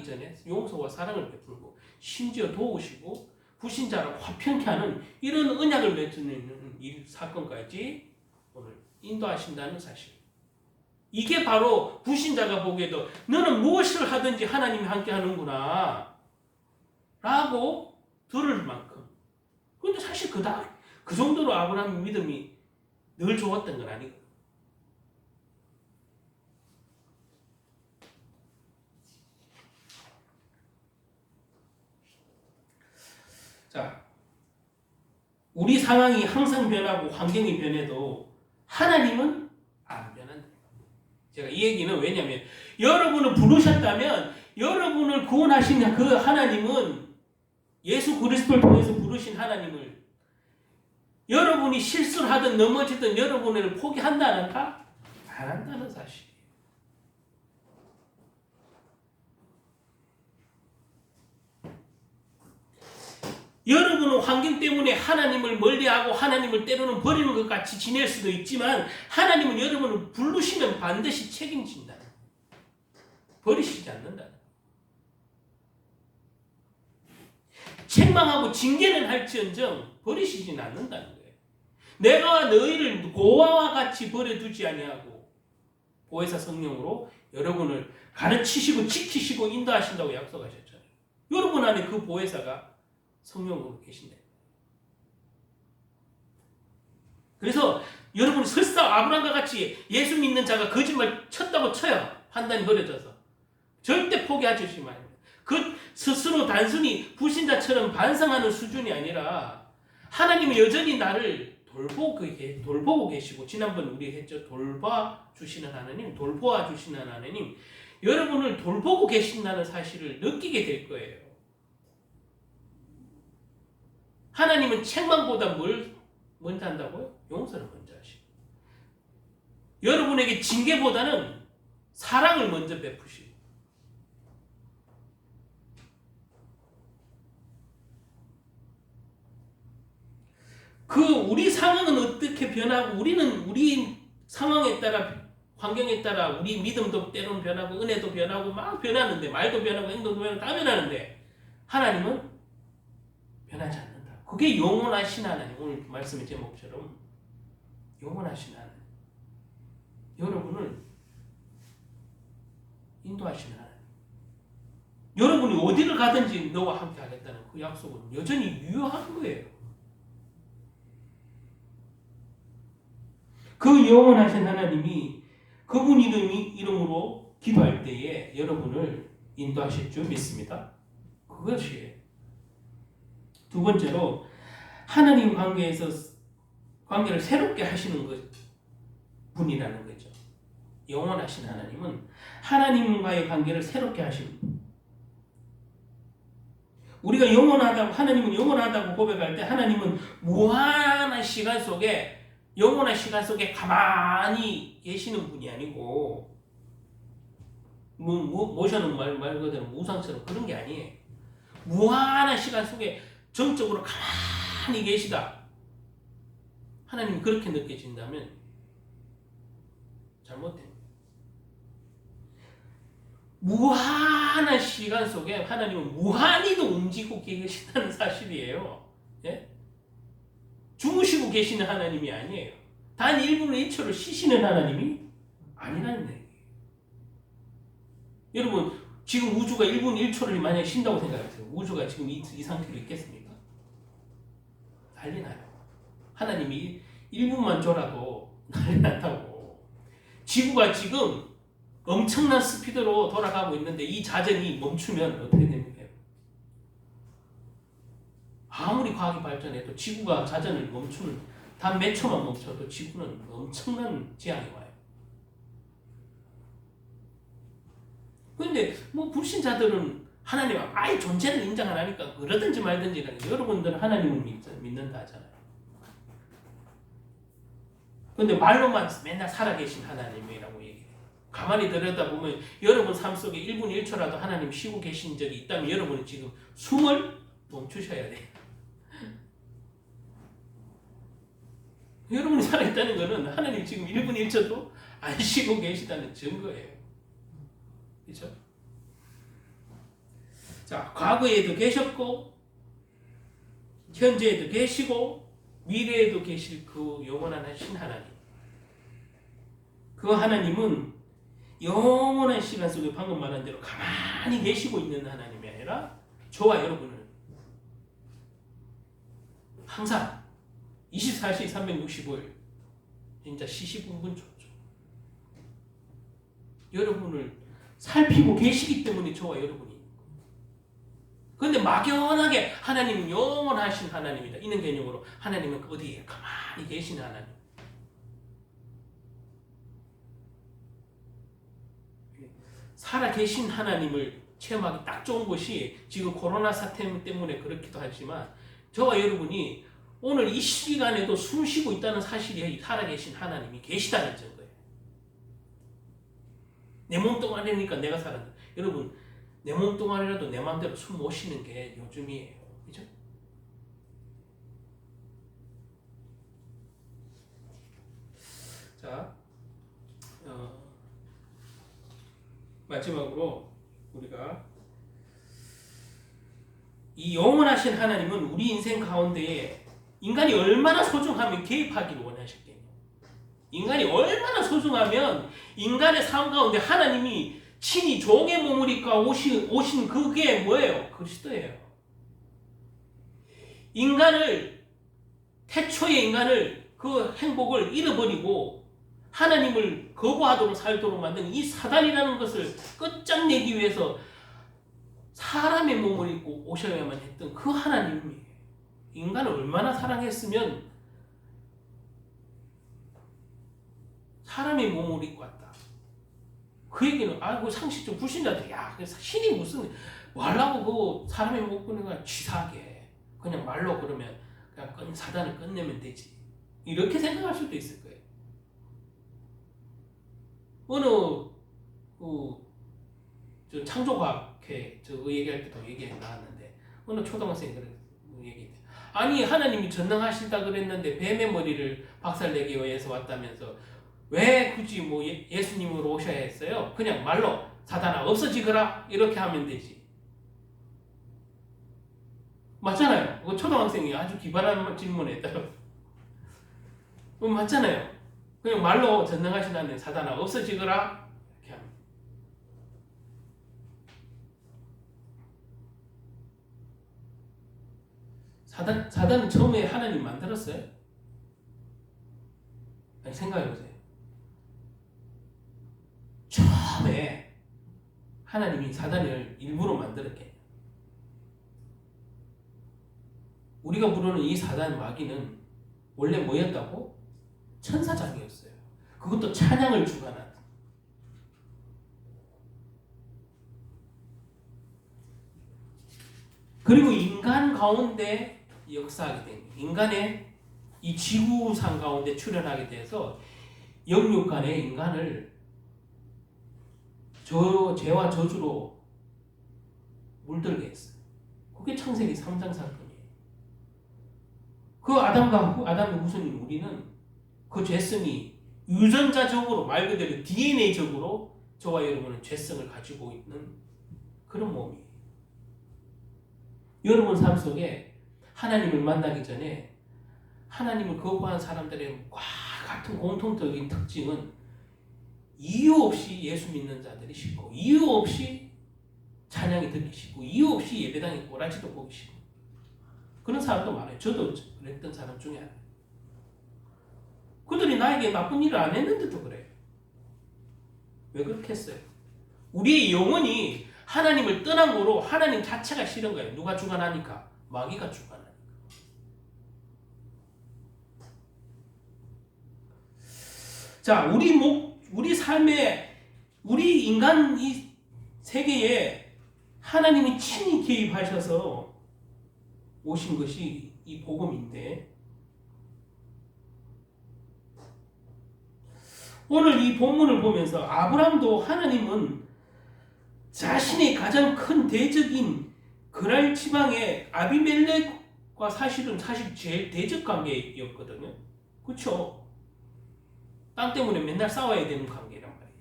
전에 용서와 사랑을 베풀고 심지어 도우시고 불신자를 화평케 하는 이런 언약을 맺는 이 사건까지 오늘 인도하신다는 사실. 이게 바로 불신자가 보기에도 너는 무엇을 하든지 하나님이 함께 하는구나 라고 들을 만큼. 그런데 사실 그 정도로 아브라함의 믿음이 늘 좋았던 건 아니고. 자, 우리 상황이 항상 변하고 환경이 변해도 하나님은 안 변한다. 제가 이 얘기는 왜냐하면 여러분을 부르셨다면 여러분을 구원하신 그 하나님은 예수 그리스도를 통해서 부르신 하나님을 여러분이 실수를 하든 넘어지든 여러분을 포기한다 안 한다? 안 한다는 사실. 여러분은 환경 때문에 하나님을 멀리하고 하나님을 때로는 버리는 것 같이 지낼 수도 있지만 하나님은 여러분을 부르시면 반드시 책임진다. 버리시지 않는다. 책망하고 징계는 할지언정 버리시진 않는다는 거예요. 내가 너희를 고아와 같이 버려두지 아니하고 보혜사 성령으로 여러분을 가르치시고 지키시고 인도하신다고 약속하셨잖아요. 여러분 안에 그 보혜사가 성령으로 계신다. 그래서 여러분이 설사 아브라함과 같이 예수 믿는 자가 거짓말 쳤다고 쳐요. 판단이 흐려져서. 절대 포기하지 말아요. 그 스스로 단순히 불신자처럼 반성하는 수준이 아니라 하나님은 여전히 나를 돌보고 계시고, 지난번 우리 했죠. 돌봐주시는 하나님, 돌보아주시는 하나님, 여러분을 돌보고 계신다는 사실을 느끼게 될 거예요. 하나님은 책망보다 뭘 먼저 한다고요? 용서를 먼저 하시고, 여러분에게 징계보다는 사랑을 먼저 베푸시고, 우리 상황은 어떻게 변하고 우리는 우리 상황에 따라 환경에 따라 우리 믿음도 때로는 변하고 은혜도 변하고 막 변하는데, 말도 변하고 행동도 변하고 다 변하는데 하나님은 변하지 않는다. 그게 영원하신 하나님. 오늘 말씀의 제목처럼 영원하신 하나님, 여러분을 인도하시는 하나님, 여러분이 어디를 가든지 너와 함께 하겠다는 그 약속은 여전히 유효한 거예요. 그 영원하신 하나님이 그분 이름으로 기도할 때에 여러분을 인도하실 줄 믿습니다. 그것이 두 번째로 하나님 관계를 새롭게 하시는 분이라는 거죠. 영원하신 하나님은 하나님과의 관계를 새롭게 하시는 분. 우리가 하나님은 영원하다고 고백할 때 하나님은 무한한 시간 속에, 영원한 시간 속에 가만히 계시는 분이 아니고 모셔놓은 말 그대로 우상처럼 그런 게 아니에요. 무한한 시간 속에 정적으로 가만히 계시다. 하나님이 그렇게 느껴진다면 잘못됩니다. 무한한 시간 속에 하나님은 무한히도 움직이고 계신다는 사실이에요. 예? 주무시고 계시는 하나님이 아니에요. 단 1분의 1초를 쉬시는 하나님이 아니라는 얘기예요. 여러분, 지금 우주가 1분 1초를 만약에 쉰다고 생각하세요. 우주가 지금 이 상태로 있겠습니까? 난리 나요. 하나님이 1분만 줘라도 난리 난다고. 지구가 지금 엄청난 스피드로 돌아가고 있는데 이 자전이 멈추면 어떻게 됩니까? 아무리 과학이 발전해도 지구가 자전을 멈추는 단 몇 초만 멈춰도 지구는 엄청난 재앙이 와요. 그런데 불신자들은 하나님 아예 존재를 인정 안 하니까 그러든지 말든지 여러분들은 하나님을 믿는다 하잖아요. 그런데 말로만 맨날 살아계신 하나님이라고 얘기해요. 가만히 들여다보면 여러분 삶 속에 1분 1초라도 하나님 쉬고 계신 적이 있다면 여러분은 지금 숨을 멈추셔야 돼요. 여러분이 살아있다는 것은 하나님 지금 1분 1초도 안 쉬고 계시다는 증거예요. 그렇죠? 자, 과거에도 계셨고 현재에도 계시고 미래에도 계실 그 영원한 신 하나님, 그 하나님은 영원한 시간 속에 방금 말한 대로 가만히 계시고 있는 하나님이 아니라 저와 여러분을 항상 24시 365일 진짜 시시분분초죠. 여러분을 살피고 계시기 때문에 저와 여러분이. 그런데 막연하게 하나님은 영원하신 하나님이다. 이런 개념으로 하나님은 어디에 가만히 계시는 하나님. 살아계신 하나님을 체험하기 딱 좋은 것이 지금 코로나 사태 때문에 그렇기도 하지만 저와 여러분이 오늘 이 시간에도 숨 쉬고 있다는 사실이 살아계신 하나님이 계시다는 증거예요. 내 몸뚱아리니까 내가 살았다. 여러분 내 몸뚱아리라도 내 마음대로 숨 못 쉬는 게 요즘이에요. 그죠? 자, 마지막으로 우리가 이 영원하신 하나님은 우리 인생 가운데에 인간이 얼마나 소중하면 개입하기를 원하셨겠냐. 인간이 얼마나 소중하면 인간의 삶 가운데 하나님이 친히 종의 몸을 입고 오신 그게 뭐예요? 그리스도예요. 태초의 인간을 그 행복을 잃어버리고 하나님을 거부하도록 살도록 만든 이 사단이라는 것을 끝장내기 위해서 사람의 몸을 입고 오셔야만 했던 그 하나님이 인간을 얼마나 사랑했으면 사람의 몸을 입고 왔다. 그 얘기는 그 상식적 불신자들이 신이 무슨 말라고 그 사람의 몸 입고 있는 건 치사하게 그냥 말로 그러면 그냥 사단을 끝내면 되지. 이렇게 생각할 수도 있을 거예요. 어느 저 창조과학회 저 얘기할 때도 얘기 나왔는데 어느 초등학생이 그런 얘기했대. 아니 하나님이 전능하시다 그랬는데 뱀의 머리를 박살내기 위해서 왔다면서 왜 굳이 뭐 예수님으로 오셔야 했어요? 그냥 말로 사단아 없어지거라 이렇게 하면 되지. 맞잖아요. 그 초등학생이 아주 기발한 질문을 했다고. 맞잖아요. 그냥 말로 전능하시다는 사단아 없어지거라 이렇게 하면. 사단은 처음에 하나님 만들었어요? 아니 생각해보세요. 처음에 하나님이 사단을 일부러 만들었겠냐. 우리가 부르는 이 사단 마귀는 원래 뭐였다고? 천사장이었어요. 그것도 찬양을 주관한. 그리고 인간 가운데 역사하게 된 인간의 이 지구상 가운데 출현하게 돼서 영육간에 인간을 죄와 저주로 물들게 했어요. 그게 창세기 3장 사건이에요. 그 아담의 후손인 우리는 그 죄성이 유전자적으로 말 그대로 DNA적으로 저와 여러분은 죄성을 가지고 있는 그런 몸이에요. 여러분 삶 속에 하나님을 만나기 전에 하나님을 거부한 사람들의 같은 공통적인 특징은 이유 없이 예수 믿는 자들이 싫고 이유 없이 찬양이 듣기 싫고 이유 없이 예배당에 꼬라지도 보기 싫고 그런 사람도 많아요. 저도 그랬던 사람 중에 하나예요. 그들이 나에게 나쁜 일을 안 했는데도 그래요. 왜 그렇게 했어요? 우리의 영혼이 하나님을 떠난 거로 하나님 자체가 싫은 거예요. 누가 주관하니까? 마귀가 주관하니까. 자, 우리 삶에 우리 인간 이 세계에 하나님이 친히 개입하셔서 오신 것이 이 복음인데 오늘 이 본문을 보면서 아브라함도 하나님은 자신의 가장 큰 대적인 그랄 지방의 아비멜렉과 사실 제일 대적 관계였거든요. 그렇죠? 땅 때문에 맨날 싸워야 되는 관계란 말이에요.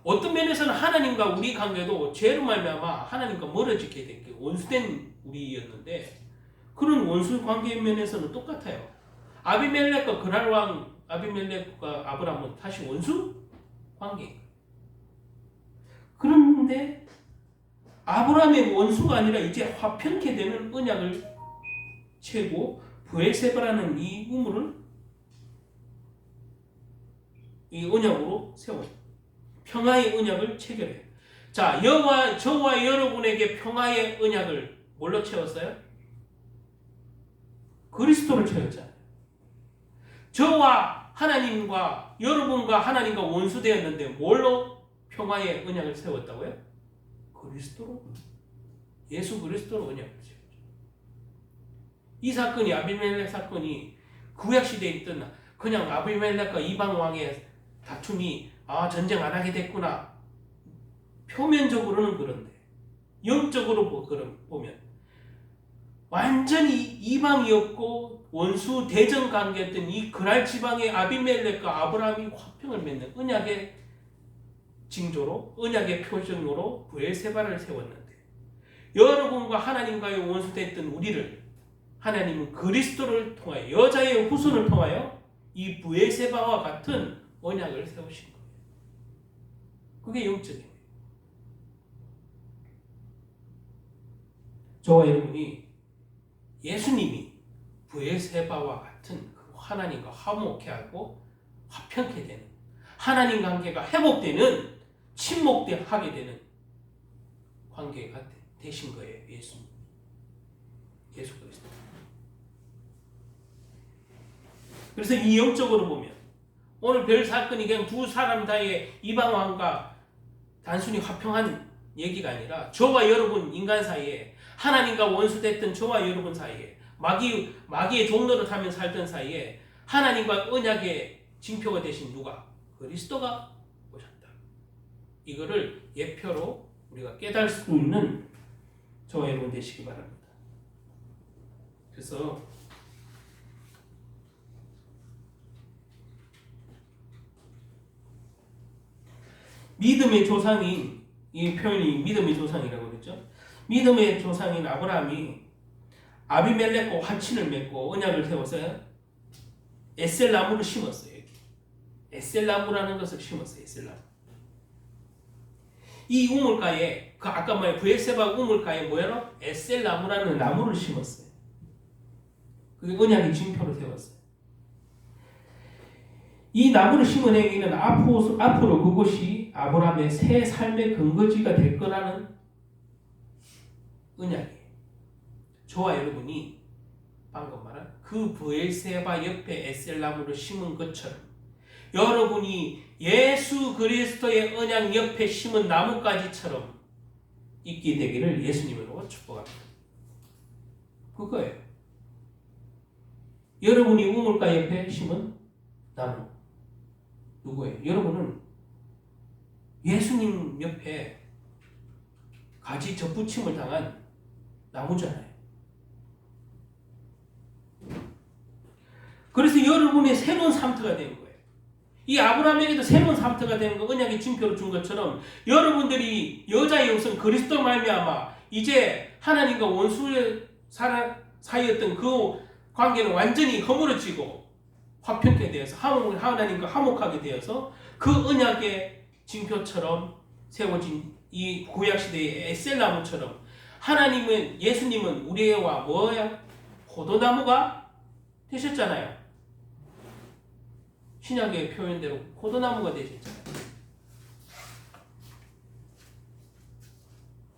어떤 면에서는 하나님과 우리 관계도 죄로 말미암아 하나님과 멀어지게 된 게 원수된 우리였는데 그런 원수 관계 면에서는 똑같아요. 아비멜렉과 그랄 왕 아비멜렉과 아브라함은 다시 원수 관계. 그런데 아브라함의 원수가 아니라 이제 화평케 되는 언약을 채고 브엘세바라는 이 우물을 이 언약으로 세워 평화의 언약을 체결해. 자, 저와 여러분에게 평화의 언약을 뭘로 채웠어요? 그리스도를 채웠잖아요. 저와 하나님과 여러분과 하나님과 원수되었는데 뭘로 평화의 언약을 세웠다고요? 그리스도로, 예수 그리스도로 언약을 세웠죠. 이 사건이 아비멜렉 사건이 구약 시대에 있던 그냥 아비멜렉과 이방 왕의 다툼이 전쟁 안 하게 됐구나. 표면적으로는 그런데 영적으로 보면 완전히 이방이었고 원수 대전 관계였던 이 그랄 지방의 아비멜렉과 아브라함이 화평을 맺는 언약의 징조로, 언약의 표징으로 브엘세바를 세웠는데, 여러분과 하나님과의 원수됐던 우리를 하나님은 그리스도를 통하여, 여자의 후손을 통하여 이 브엘세바와 같은 언약을 세우신 거예요. 그게 영적이에요. 저와 여러분이 예수님이 브엘세바와 같은 그 하나님과 화목케 하고 화평케 되는, 하나님 관계가 회복되는, 침묵하게 되는 관계가 되신 거예요. 예수 그리스도. 그래서 이 영적으로 보면 오늘 별 사건이 그냥 두 사람 사이에 이방 왕과 단순히 화평한 얘기가 아니라 저와 여러분 인간 사이에, 하나님과 원수됐던 저와 여러분 사이에, 마귀의 종노릇 하며 살던 사이에 하나님과 언약의 징표가 되신 누가? 그리스도가 오셨다. 이거를 예표로 우리가 깨달을 수 있는 저와 여러분 되시기 바랍니다. 그래서 믿음의 조상인, 이 표현이 믿음의 조상이라고 그랬죠. 믿음의 조상인 아브라함이 아비멜렉과 화친을 맺고 언약을 세워서 에셀나무를 심었어요. 에셀나무라는 것을 심었어요. 에셀나무. 이 우물가에, 그 아까 말한 브엘세바 우물가에 뭐예요? 에셀나무라는 나무를 심었어요. 그게 언약의 징표로 세웠어요. 이 나무를 심은 행위는 앞으로 그곳이 아브라함의 새 삶의 근거지가 될 거라는 언약이에요. 저와 여러분이 방금 말한 그 브엘세바 옆에 에셀나무를 심은 것처럼 여러분이 예수 그리스도의 언약 옆에 심은 나무가지처럼 있게 되기를 예수님으로 축복합니다. 그거예요. 여러분이 우물가 옆에 심은 나무 누구예요? 여러분은 예수님 옆에 가지 접붙임을 당한 나무잖아요. 그래서 여러분의 새로운 삶터가 되는 거예요. 이 아브라함에게도 새로운 삶터가 되는 거, 언약의 징표로 준 것처럼 여러분들이 여자의 영성 그리스도 말미암아 이제 하나님과 원수의 사이였던 그 관계는 완전히 허물어지고 화평케 되어서 하나님과 화목하게 되어서 그 언약의 징표처럼 세워진 이 구약시대의 에셀나무처럼 예수님은 우리와 뭐야? 포도나무가 되셨잖아요. 신약의 표현대로 포도나무가 되셨잖아요.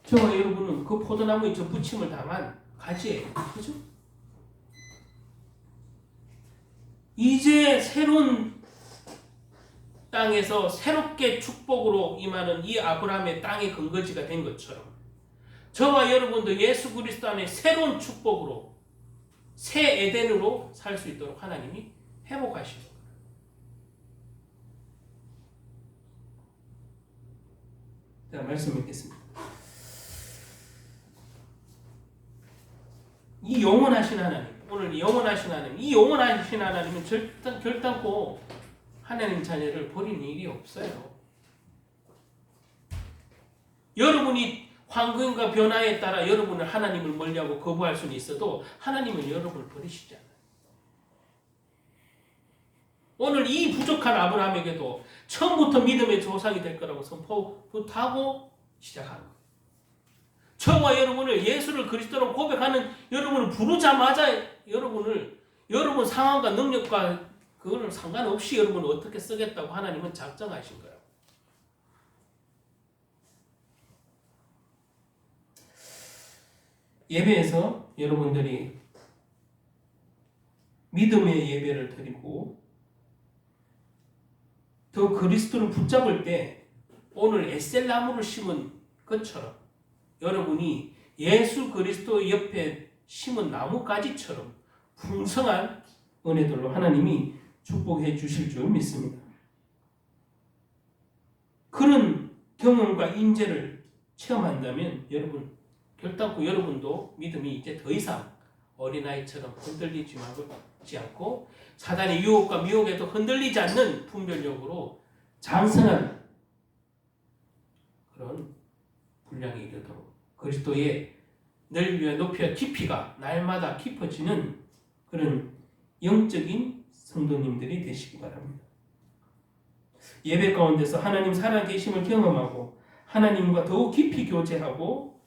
저와 여러분은 그 포도나무의 접붙임을 당한 가지예요. 그죠? 이제 새로운 땅에서 새롭게 축복으로 임하는 이 아브라함의 땅의 근거지가 된 것처럼 저와 여러분도 예수 그리스도 안에 새로운 축복으로 새 에덴으로 살 수 있도록 하나님이 회복하시는 거예요. 제가 말씀 읽겠습니다. 이 영원하신 하나님, 오늘 영원하신 하나님, 이 영원하신 하나님은 결단코 하나님 자녀를 버리는 일이 없어요. 여러분이 환경과 변화에 따라 여러분을 하나님을 멀리하고 거부할 수는 있어도 하나님은 여러분을 버리시지 않아요. 오늘 이 부족한 아브라함에게도 처음부터 믿음의 조상이 될 거라고 선포하고 시작하는 거예요. 저와 여러분을 예수를 그리스도로 고백하는 여러분을 부르자마자 여러분 상황과 능력과 그거는 상관없이 여러분을 어떻게 쓰겠다고 하나님은 작정하신 거예요. 예배에서 여러분들이 믿음의 예배를 드리고 더 그리스도를 붙잡을 때 오늘 에셀나무를 심은 것처럼 여러분이 예수 그리스도 옆에 심은 나무가지처럼 풍성한 은혜들로 하나님이 축복해 주실 줄 믿습니다. 그런 경험과 인재를 체험한다면 여러분 결단코 여러분도 믿음이 이제 더 이상 어린아이처럼 흔들리지 않고 사단의 유혹과 미혹에도 흔들리지 않는 분별력으로 장성한 그런 분량이 이르도록 그리스도의 넓이와 높이와 깊이가 날마다 깊어지는 그런 영적인 성도님들이 되시기 바랍니다. 예배 가운데서 하나님 살아계심을 경험하고 하나님과 더욱 깊이 교제하고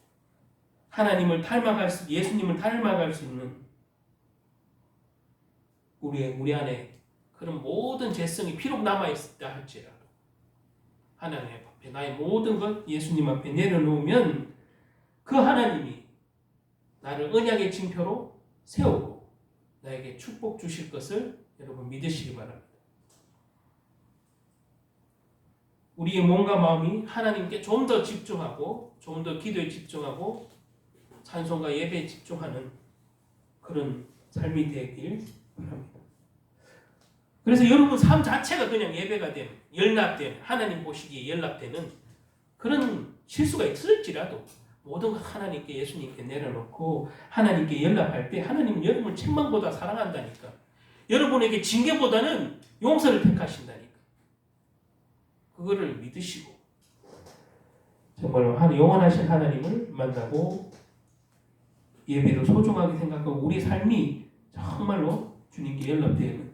예수님을 닮아갈 수 있는 우리 안에 그런 모든 죄성이 비록 남아있다 할지라도 하나님 앞에 나의 모든 것 예수님 앞에 내려놓으면 그 하나님이 나를 언약의 징표로 세우고 나에게 축복 주실 것을 여러분 믿으시기 바랍니다. 우리의 몸과 마음이 하나님께 좀 더 집중하고 좀 더 기도에 집중하고 찬송과 예배에 집중하는 그런 삶이 되길 바랍니다. 그래서 여러분 삶 자체가 그냥 예배가 되는, 연락되는, 하나님 보시기에 연락되는 그런 실수가 있을지라도 모든 것 하나님께 예수님께 내려놓고 하나님께 연락할 때 하나님은 여러분을 책망보다 사랑한다니까. 여러분에게 징계보다는 용서를 택하신다니까. 그거를 믿으시고 정말로 영원하신 하나님을 만나고 예배를 소중하게 생각하고 우리 삶이 정말로 주님께 연락되는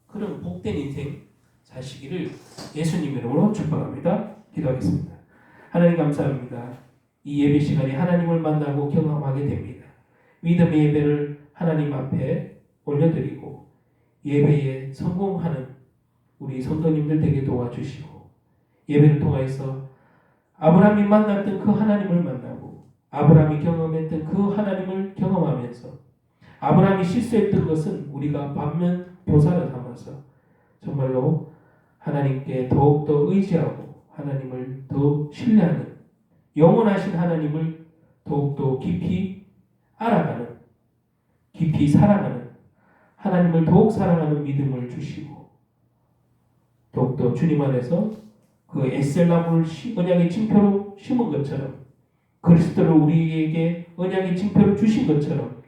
그런 복된 인생 사시기를 예수님 이름으로 축복합니다. 기도하겠습니다. 하나님 감사합니다. 이 예배 시간에 하나님을 만나고 경험하게 됩니다. 믿음의 예배를 하나님 앞에 올려드리고 예배에 성공하는 우리 성도님들 되게 도와주시고 예배를 통해서 아브라함이 만났던 그 하나님을 만나고 아브라함이 경험했던 그 하나님을 경험하면서 아브라함이 실수했던 것은 우리가 반면 교사를 삼아서 정말로 하나님께 더욱더 의지하고 하나님을 더 신뢰하는 영원하신 하나님을 더욱더 깊이 알아가는 깊이 사랑하는 하나님을 더욱 사랑하는 믿음을 주시고 더욱더 주님 안에서 그 에셀나무를 언약의 징표로 심은 것처럼 그리스도를 우리에게 언약의 징표로 주신 것처럼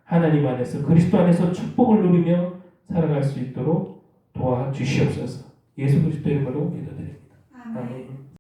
하나님 안에서 그리스도 안에서 축복을 누리며 살아갈 수 있도록 도와주시옵소서. 예수 그리스도 이름으로 기도드립니다. 아멘.